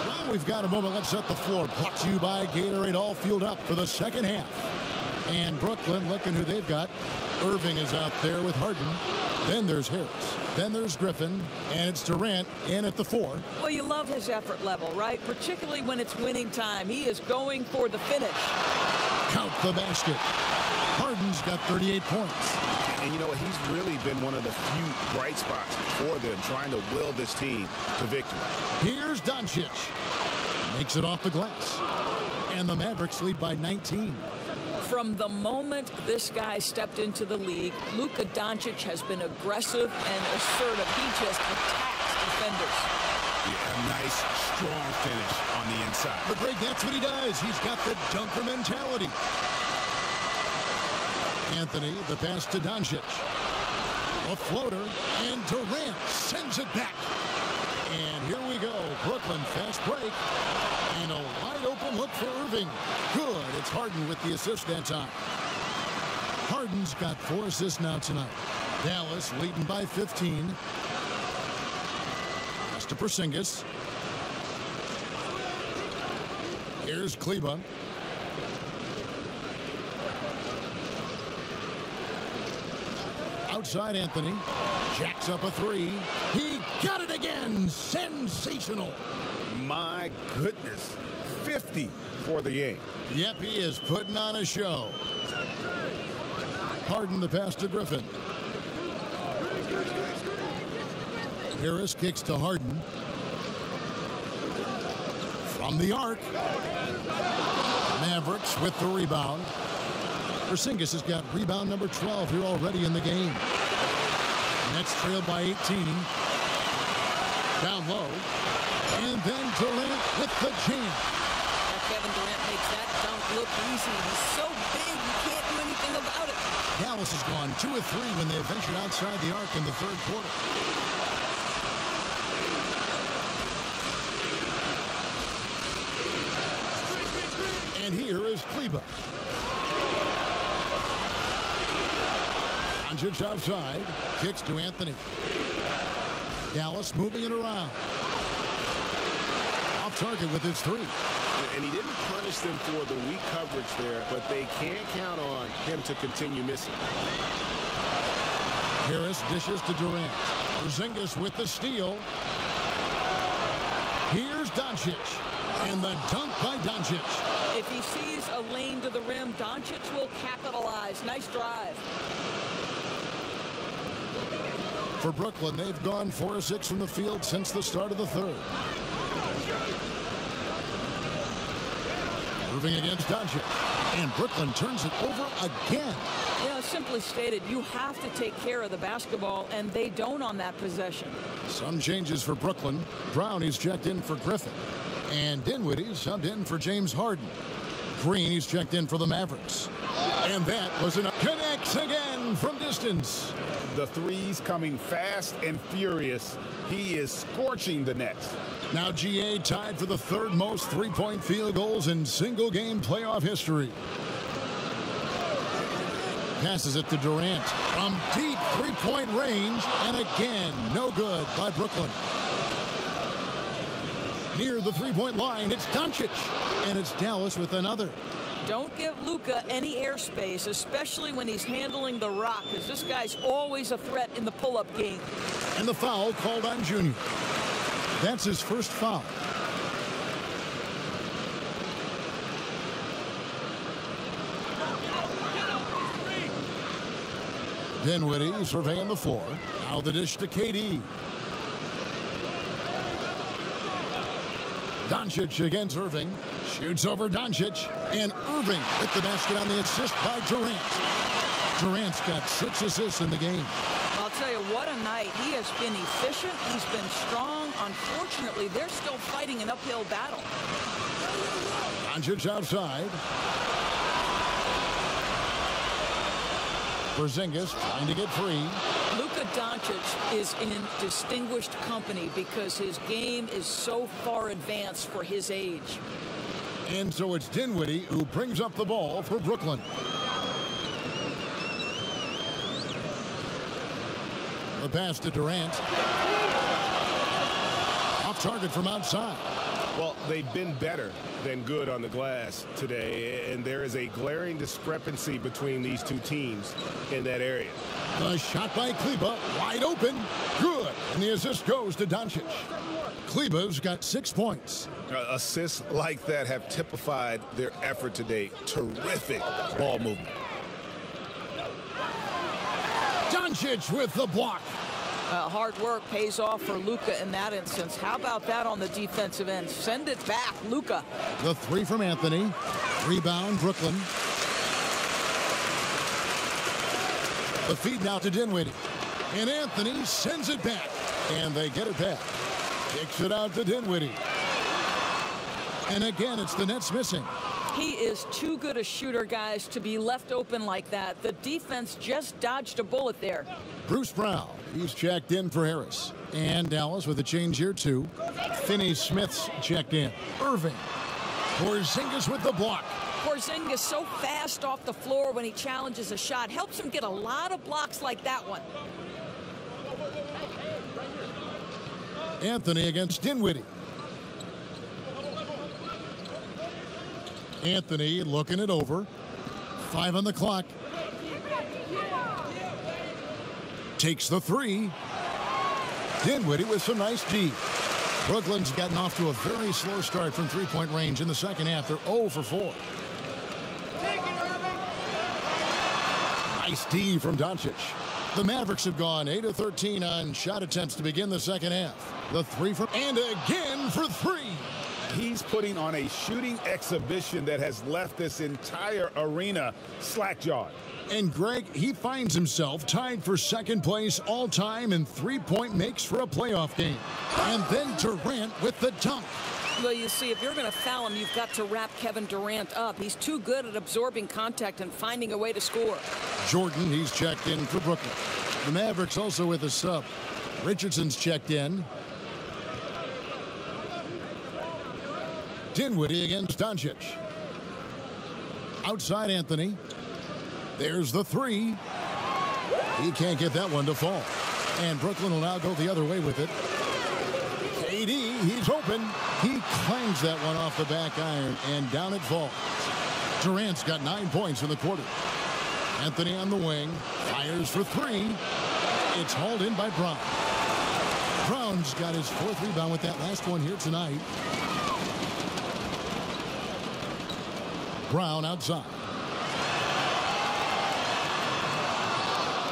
Well, we've got a moment. Let's set the floor. Brought to you by Gatorade, all fueled up for the second half. And Brooklyn, looking who they've got. Irving is out there with Harden. Then there's Harris. Then there's Griffin. And it's Durant in at the 4. Well, you love his effort level, right? Particularly when it's winning time. He is going for the finish. Count the basket. Harden's got 38 points. And you know what? He's really been one of the few bright spots for them, trying to will this team to victory. Here's Doncic. Makes it off the glass. And the Mavericks lead by 19. From the moment this guy stepped into the league, Luka Doncic has been aggressive and assertive. He just attacks defenders. Yeah, a nice, strong finish on the inside. But Greg, that's what he does. He's got the dunker mentality. Anthony, the pass to Doncic. A floater, and Durant sends it back. And here we go. Brooklyn fast break. And a wide open look for Irving. Good. It's Harden with the assist that time. Harden's got 4 assists now tonight. Dallas leading by 15. Pass to Porzingis. Here's Kleber. Outside Anthony. Jacks up a 3. He got it again. Sensational. My goodness. 50 for the game. Yep, he is putting on a show. Harden the pass to Griffin. Harris kicks to Harden. From the arc. Mavericks with the rebound. Porzingis has got rebound number 12 here already in the game. Nets trailed by 18. Down low. And then Durant with the jam. Kevin Durant makes that dunk look easy. He's so big, you can't do anything about it. Dallas has gone 2 of 3 when they ventured outside the arc in the third quarter. And here is Kleber. Doncic outside. Kicks to Anthony. Dallas moving it around. Off target with his three. And he didn't punish them for the weak coverage there, but they can't count on him to continue missing. Harris dishes to Durant. Porzingis with the steal. Here's Doncic. And the dunk by Doncic. If he sees a lane to the rim, Doncic will capitalize. Nice drive. For Brooklyn, they've gone 4 of 6 from the field since the start of the third. Moving against Doncic. And Brooklyn turns it over again. Yeah, simply stated, you have to take care of the basketball, and they don't on that possession. Some changes for Brooklyn. Brown is checked in for Griffin. And Dinwiddie subbed in for James Harden. Green, he's checked in for the Mavericks. And that was enough. Connects again from distance. The threes coming fast and furious. He is scorching the Nets. Now GA tied for the third most three-point field goals in single-game playoff history. Passes it to Durant from deep three-point range. And again, no good by Brooklyn. Near the three-point line, it's Doncic. And it's Dallas with another. Don't give Luka any airspace, especially when he's handling the rock, because this guy's always a threat in the pull-up game. And the foul called on Junior. That's his first foul. Dinwiddie surveying the floor. Now the dish to KD. Doncic against Irving. Shoots over Doncic. And Irving hit the basket on the assist by Durant. Durant's got 6 assists in the game. I'll tell you, what a night. He has been efficient. He's been strong. Unfortunately, they're still fighting an uphill battle. Doncic outside. Porzingis trying to get free. Luka Doncic is in distinguished company because his game is so far advanced for his age. And so it's Dinwiddie who brings up the ball for Brooklyn. The pass to Durant. Off target from outside. Well, they've been better than good on the glass today, and there is a glaring discrepancy between these two teams in that area. A shot by Kleber, wide open, good, and the assist goes to Doncic. Kleber's got 6 points. Assists like that have typified their effort today. Terrific ball movement. Doncic with the block. Hard work pays off for Luka in that instance. How about that on the defensive end? Send it back, Luka. The three from Anthony. Rebound, Brooklyn. The feed now to Dinwiddie. And Anthony sends it back. And they get it back. Kicks it out to Dinwiddie. And again, it's the Nets missing. He is too good a shooter, guys, to be left open like that. The defense just dodged a bullet there. Bruce Brown, he's checked in for Harris. And Dallas with a change here, too. Finney-Smith's checked in. Irving. Porzingis with the block. Porzingis so fast off the floor when he challenges a shot. Helps him get a lot of blocks like that one. Anthony against Dinwiddie. Anthony looking it over. 5 on the clock. Takes the three. Dinwiddie with some nice D. Brooklyn's gotten off to a very slow start from three-point range in the second half. They're 0 for 4. Nice D from Doncic. The Mavericks have gone 8 of 13 on shot attempts to begin the second half. The three from, and again for 3. He's putting on a shooting exhibition that has left this entire arena slack-jawed. And Greg, he finds himself tied for second place all time in three-point makes for a playoff game. And then Durant with the dunk. Well, you see, if you're going to foul him, you've got to wrap Kevin Durant up. He's too good at absorbing contact and finding a way to score. Jordan, he's checked in for Brooklyn. The Mavericks also with a sub. Richardson's checked in. Dinwiddie against Doncic. Outside Anthony. There's the three. He can't get that one to fall. And Brooklyn will now go the other way with it. KD, he's open. He clangs that one off the back iron, and down it falls. Durant's got 9 points in the quarter. Anthony on the wing, fires for three. It's hauled in by Brown. Brown's got his 4th rebound with that last one here tonight. Brown outside.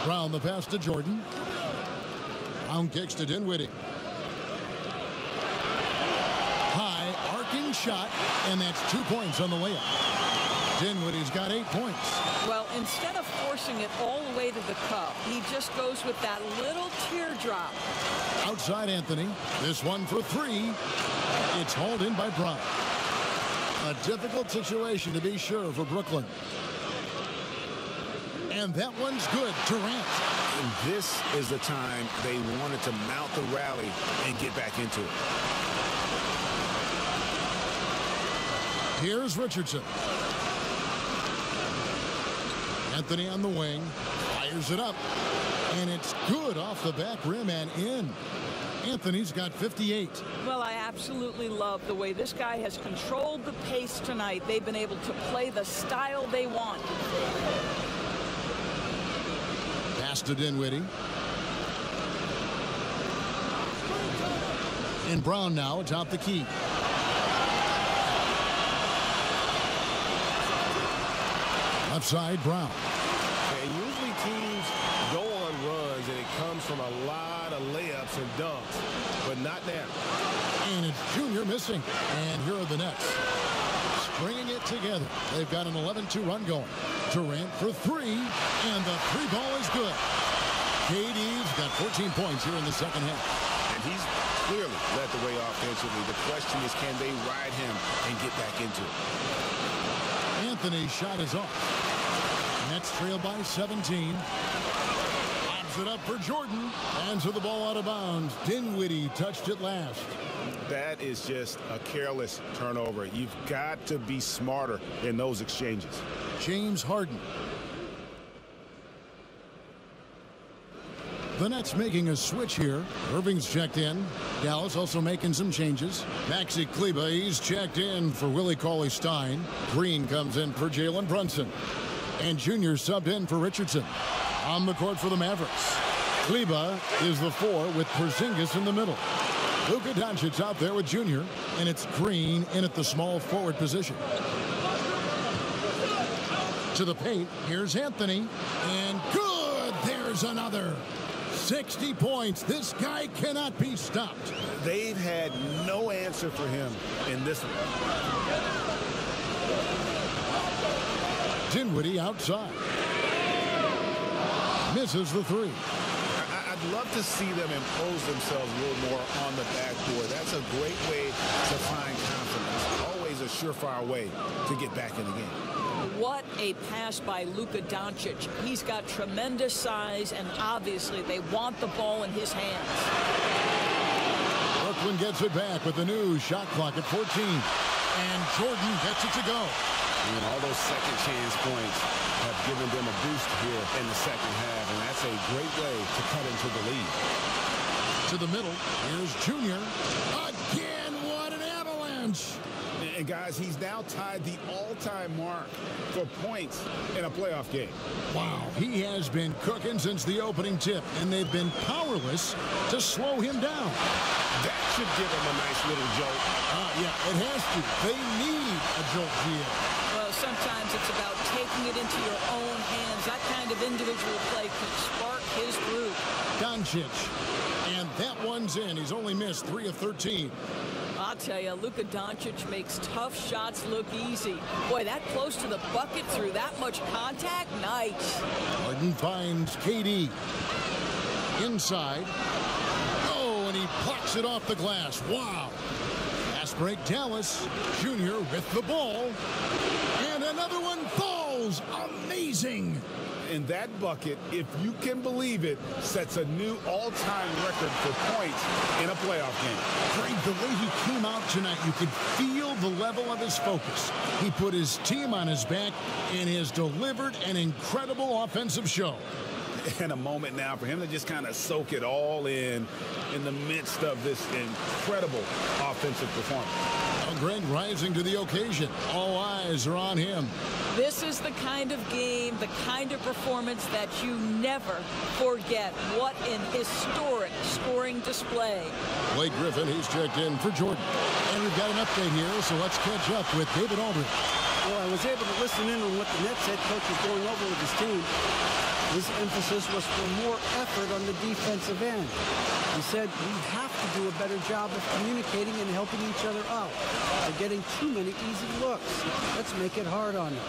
Brown the pass to Jordan. Brown kicks to Dinwiddie. High arcing shot, and that's 2 points on the layup. Dinwiddie's got 8 points. Well, instead of forcing it all the way to the cup, he just goes with that little teardrop. Outside Anthony. This one for three. It's hauled in by Brown. A difficult situation to be sure for Brooklyn. And that one's good. Durant. And this is the time they wanted to mount the rally and get back into it. Here's Richardson. Anthony on the wing. Fires it up. And it's good off the back rim and in. Anthony's got 58. Well, I absolutely love the way this guy has controlled the pace tonight. They've been able to play the style they want. Pass to Dinwiddie. And Brown now atop the key. Left side, Brown. And usually teams go on runs and it comes from a lot of layups and dunks, but not now. And it's Junior missing. And here are the Nets. Stringing it together. They've got an 11-2 run going. Durant for three, and the three ball is good. KD's got 14 points here in the second half. And he's clearly led the way offensively. The question is, can they ride him and get back into it? Anthony's shot is off. Nets trail by 17. Lobs it up for Jordan. Hands the ball out of bounds. Dinwiddie touched it last. That is just a careless turnover. You've got to be smarter in those exchanges. James Harden. The Nets making a switch here. Irving's checked in. Dallas also making some changes. Maxi Kleber, he's checked in for Willie Cauley-Stein. Green comes in for Jalen Brunson. And Junior subbed in for Richardson. On the court for the Mavericks. Kleber is the 4 with Porzingis in the middle. Luka Doncic out there with Junior. And it's Green in at the small forward position. To the paint. Here's Anthony. And good! There's another. 60 points. This guy cannot be stopped. They've had no answer for him in this one. Dinwiddie outside. Misses the three. I'd love to see them impose themselves a little more on the backboard. That's a great way to find confidence. Always a surefire way to get back in the game. What a pass by Luka Doncic. He's got tremendous size, and obviously they want the ball in his hands. Brooklyn gets it back with the new shot clock at 14. And Jordan gets it to go. And all those second chance points have given them a boost here in the second half, and that's a great way to cut into the lead. To the middle, here's Junior. Again, what an avalanche. And guys, he's now tied the all-time mark for points in a playoff game. Wow, he has been cooking since the opening tip, and they've been powerless to slow him down. That should give him a nice little jolt. Yeah, it has to. They need a jolt here. Well, sometimes it's about taking it into your own hands. That kind of individual play can spark his groove. Doncic, and that one's in. He's only missed 3 of 13. I'll tell you, Luka Doncic makes tough shots look easy. Boy, that close to the bucket through that much contact, nice. Harden finds KD. Inside. Oh, and he plucks it off the glass. Wow. Fast break, Dallas. Junior with the ball. And another one falls. Amazing. And that bucket, if you can believe it, sets a new all-time record for points in a playoff game. Greg, the way he came out tonight, you could feel the level of his focus. He put his team on his back and has delivered an incredible offensive show. and a moment now for him to just kind of soak it all in the midst of this incredible offensive performance. Well, Greg rising to the occasion. All eyes are on him. This is the kind of game, the kind of performance that you never forget. What an historic scoring display. Blake Griffin, he's checked in for Jordan. And we've got an update here, so let's catch up with David Aldridge. Well, I was able to listen in on what the Nets head coach was going over with his team. His emphasis was for more effort on the defensive end. He said we have to do a better job of communicating and helping each other out. They're getting too many easy looks. Let's make it hard on them.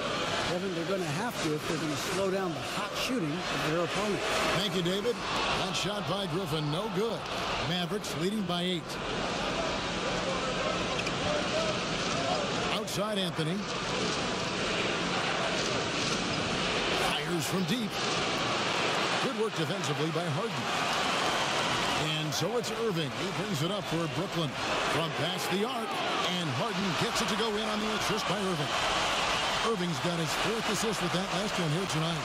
Kevin, they're going to have to if they're going to slow down the hot shooting of their opponent. Thank you, David. That shot by Griffin, no good. Mavericks leading by 8. Outside Anthony. Fires from deep. Good work defensively by Harden. And so it's Irving. He brings it up for Brooklyn from past the arc. And Harden gets it to go in on the assist by Irving. Irving's got his 4th assist with that last one here tonight.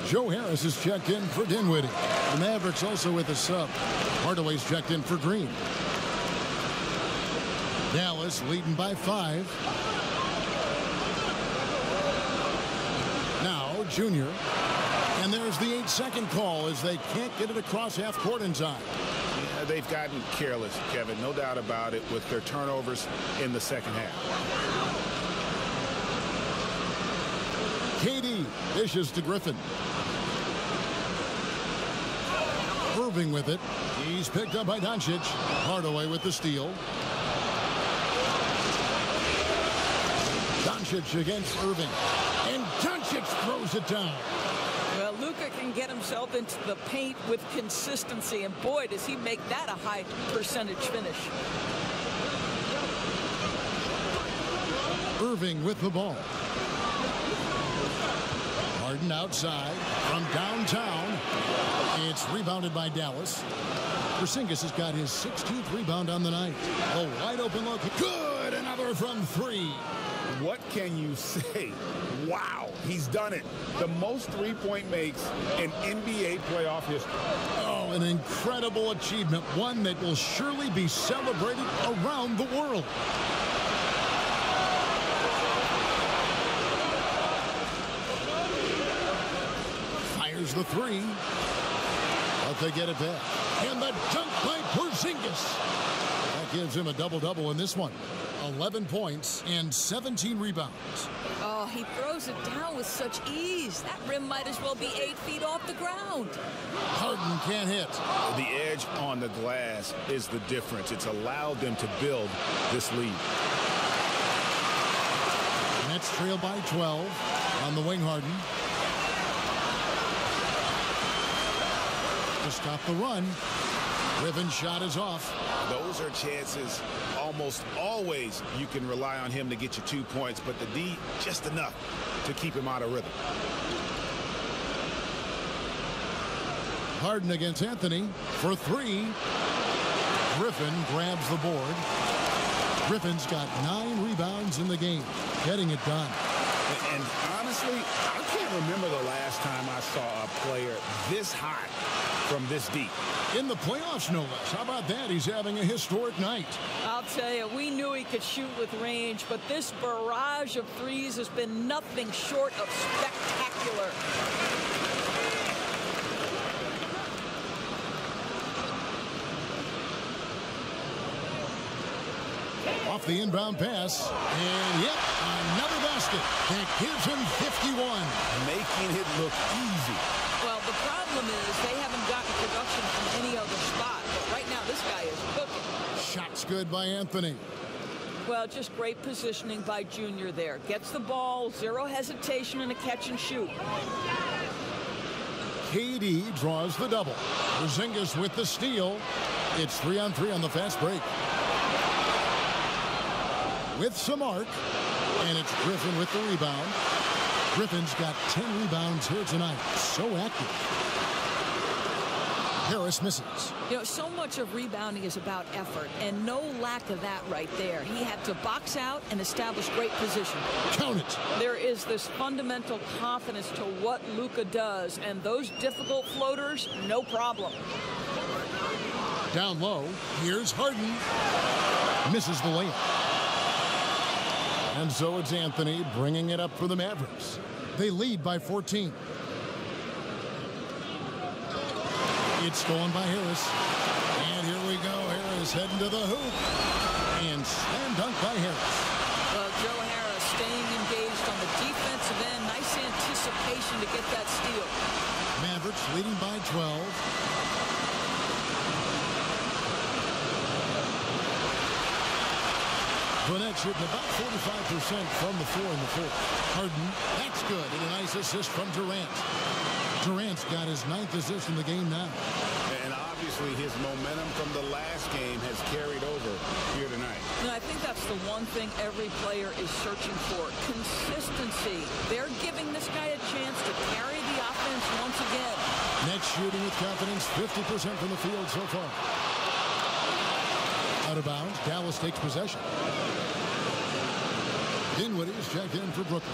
Joe Harris is checked in for Dinwiddie. The Mavericks also with a sub. Hardaway's checked in for Green. Dallas leading by 5. Now Junior. And there's the 8-second call as they can't get it across half court in time. Yeah, they've gotten careless, Kevin. No doubt about it with their turnovers in the second half. KD dishes to Griffin. Irving with it. He's picked up by Doncic. Hardaway with the steal. Doncic against Irving. And Doncic throws it down. Well, Luka can get himself into the paint with consistency, and boy, does he make that a high percentage finish. Irving with the ball. Harden outside from downtown. It's rebounded by Dallas. Porzingis has got his 16th rebound on the night. A wide open look. Good. Another from 3. What can you say? Wow, he's done it. The most three-point makes in NBA playoff history. Oh, an incredible achievement. One that will surely be celebrated around the world. Fires the 3. But they get it back. And the dunk by Porzingis. That gives him a double-double in this one. 11 points and 17 rebounds. Oh, he throws it down with such ease. That rim might as well be 8 feet off the ground. Harden can't hit. The edge on the glass is the difference. It's allowed them to build this lead. Nets trail by 12 on the wing. Harden. To stop the run. Griffin's shot is off. Those are chances almost always you can rely on him to get you 2 points, but the D just enough to keep him out of rhythm. Harden against Anthony for 3. Griffin grabs the board. Griffin's got 9 rebounds in the game, getting it done. And honestly, I can't can't remember the last time I saw a player this hot from this deep. In the playoffs, no less. How about that? He's having a historic night. I'll tell you, we knew he could shoot with range, but this barrage of threes has been nothing short of spectacular. Off the inbound pass, and yep, another basket that gives him 51. Making it look easy. Well, the problem is they haven't gotten production from any other spot, but right now this guy is cooking. Shots good by Anthony. Well, just great positioning by Junior there. Gets the ball, zero hesitation, and a catch and shoot. KD draws the double. Porzingis with the steal. It's 3-on-3 on the fast break. With some arc, and it's Griffin with the rebound. Griffin's got 10 rebounds here tonight. So active. Harris misses. You know, so much of rebounding is about effort, and no lack of that right there. He had to box out and establish great position. Count it. There is this fundamental confidence to what Luka does, and those difficult floaters, no problem. Down low, here's Harden. Misses the layup. And so it's Anthony bringing it up for the Mavericks. They lead by 14. It's stolen by Harris. And here we go. Harris heading to the hoop. And slam dunk by Harris. Well, Joe Harris staying engaged on the defensive end. Nice anticipation to get that steal. Mavericks leading by 12. Burnett shooting about 45% from the floor in the fourth. Harden, that's good. And a nice assist from Durant. Durant's got his 9th assist in the game now. And obviously his momentum from the last game has carried over here tonight. No, I think that's the one thing every player is searching for. Consistency. They're giving this guy a chance to carry the offense once again. Nets shooting with confidence, 50% from the field so far. Out of bounds, Dallas takes possession. Dinwiddie is checked in for Brooklyn.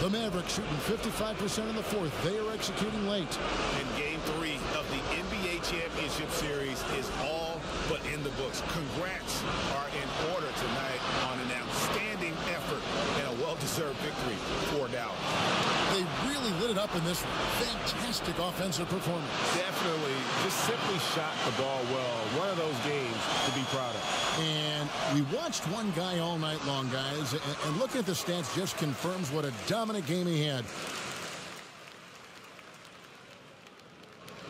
The Mavericks shooting 55% in the fourth. They are executing late. And game 3 of the NBA Championship Series is all but in the books. Congrats are in order tonight on an outstanding effort and a well-deserved victory for Dallas. They really lit it up in this one. Fantastic offensive performance. Definitely. Just simply shot the ball well. One of those games to be proud of. And we watched one guy all night long, guys. And looking at the stats just confirms what a dominant game he had.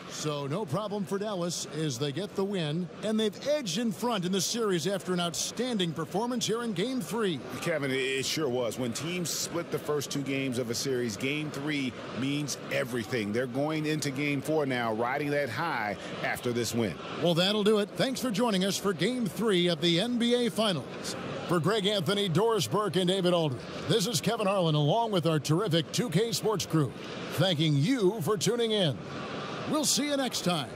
So no problem for Dallas as they get the win. And they've edged in front in the series after an outstanding performance here in Game 3. Kevin, it sure was. When teams split the first 2 games of a series, Game 3 means everything. They're going into Game 4 now, riding that high after this win. Well, that'll do it. Thanks for joining us for Game 3 of the NBA Finals. For Greg Anthony, Doris Burke, and David Aldridge, this is Kevin Harlan along with our terrific 2K Sports crew, thanking you for tuning in. We'll see you next time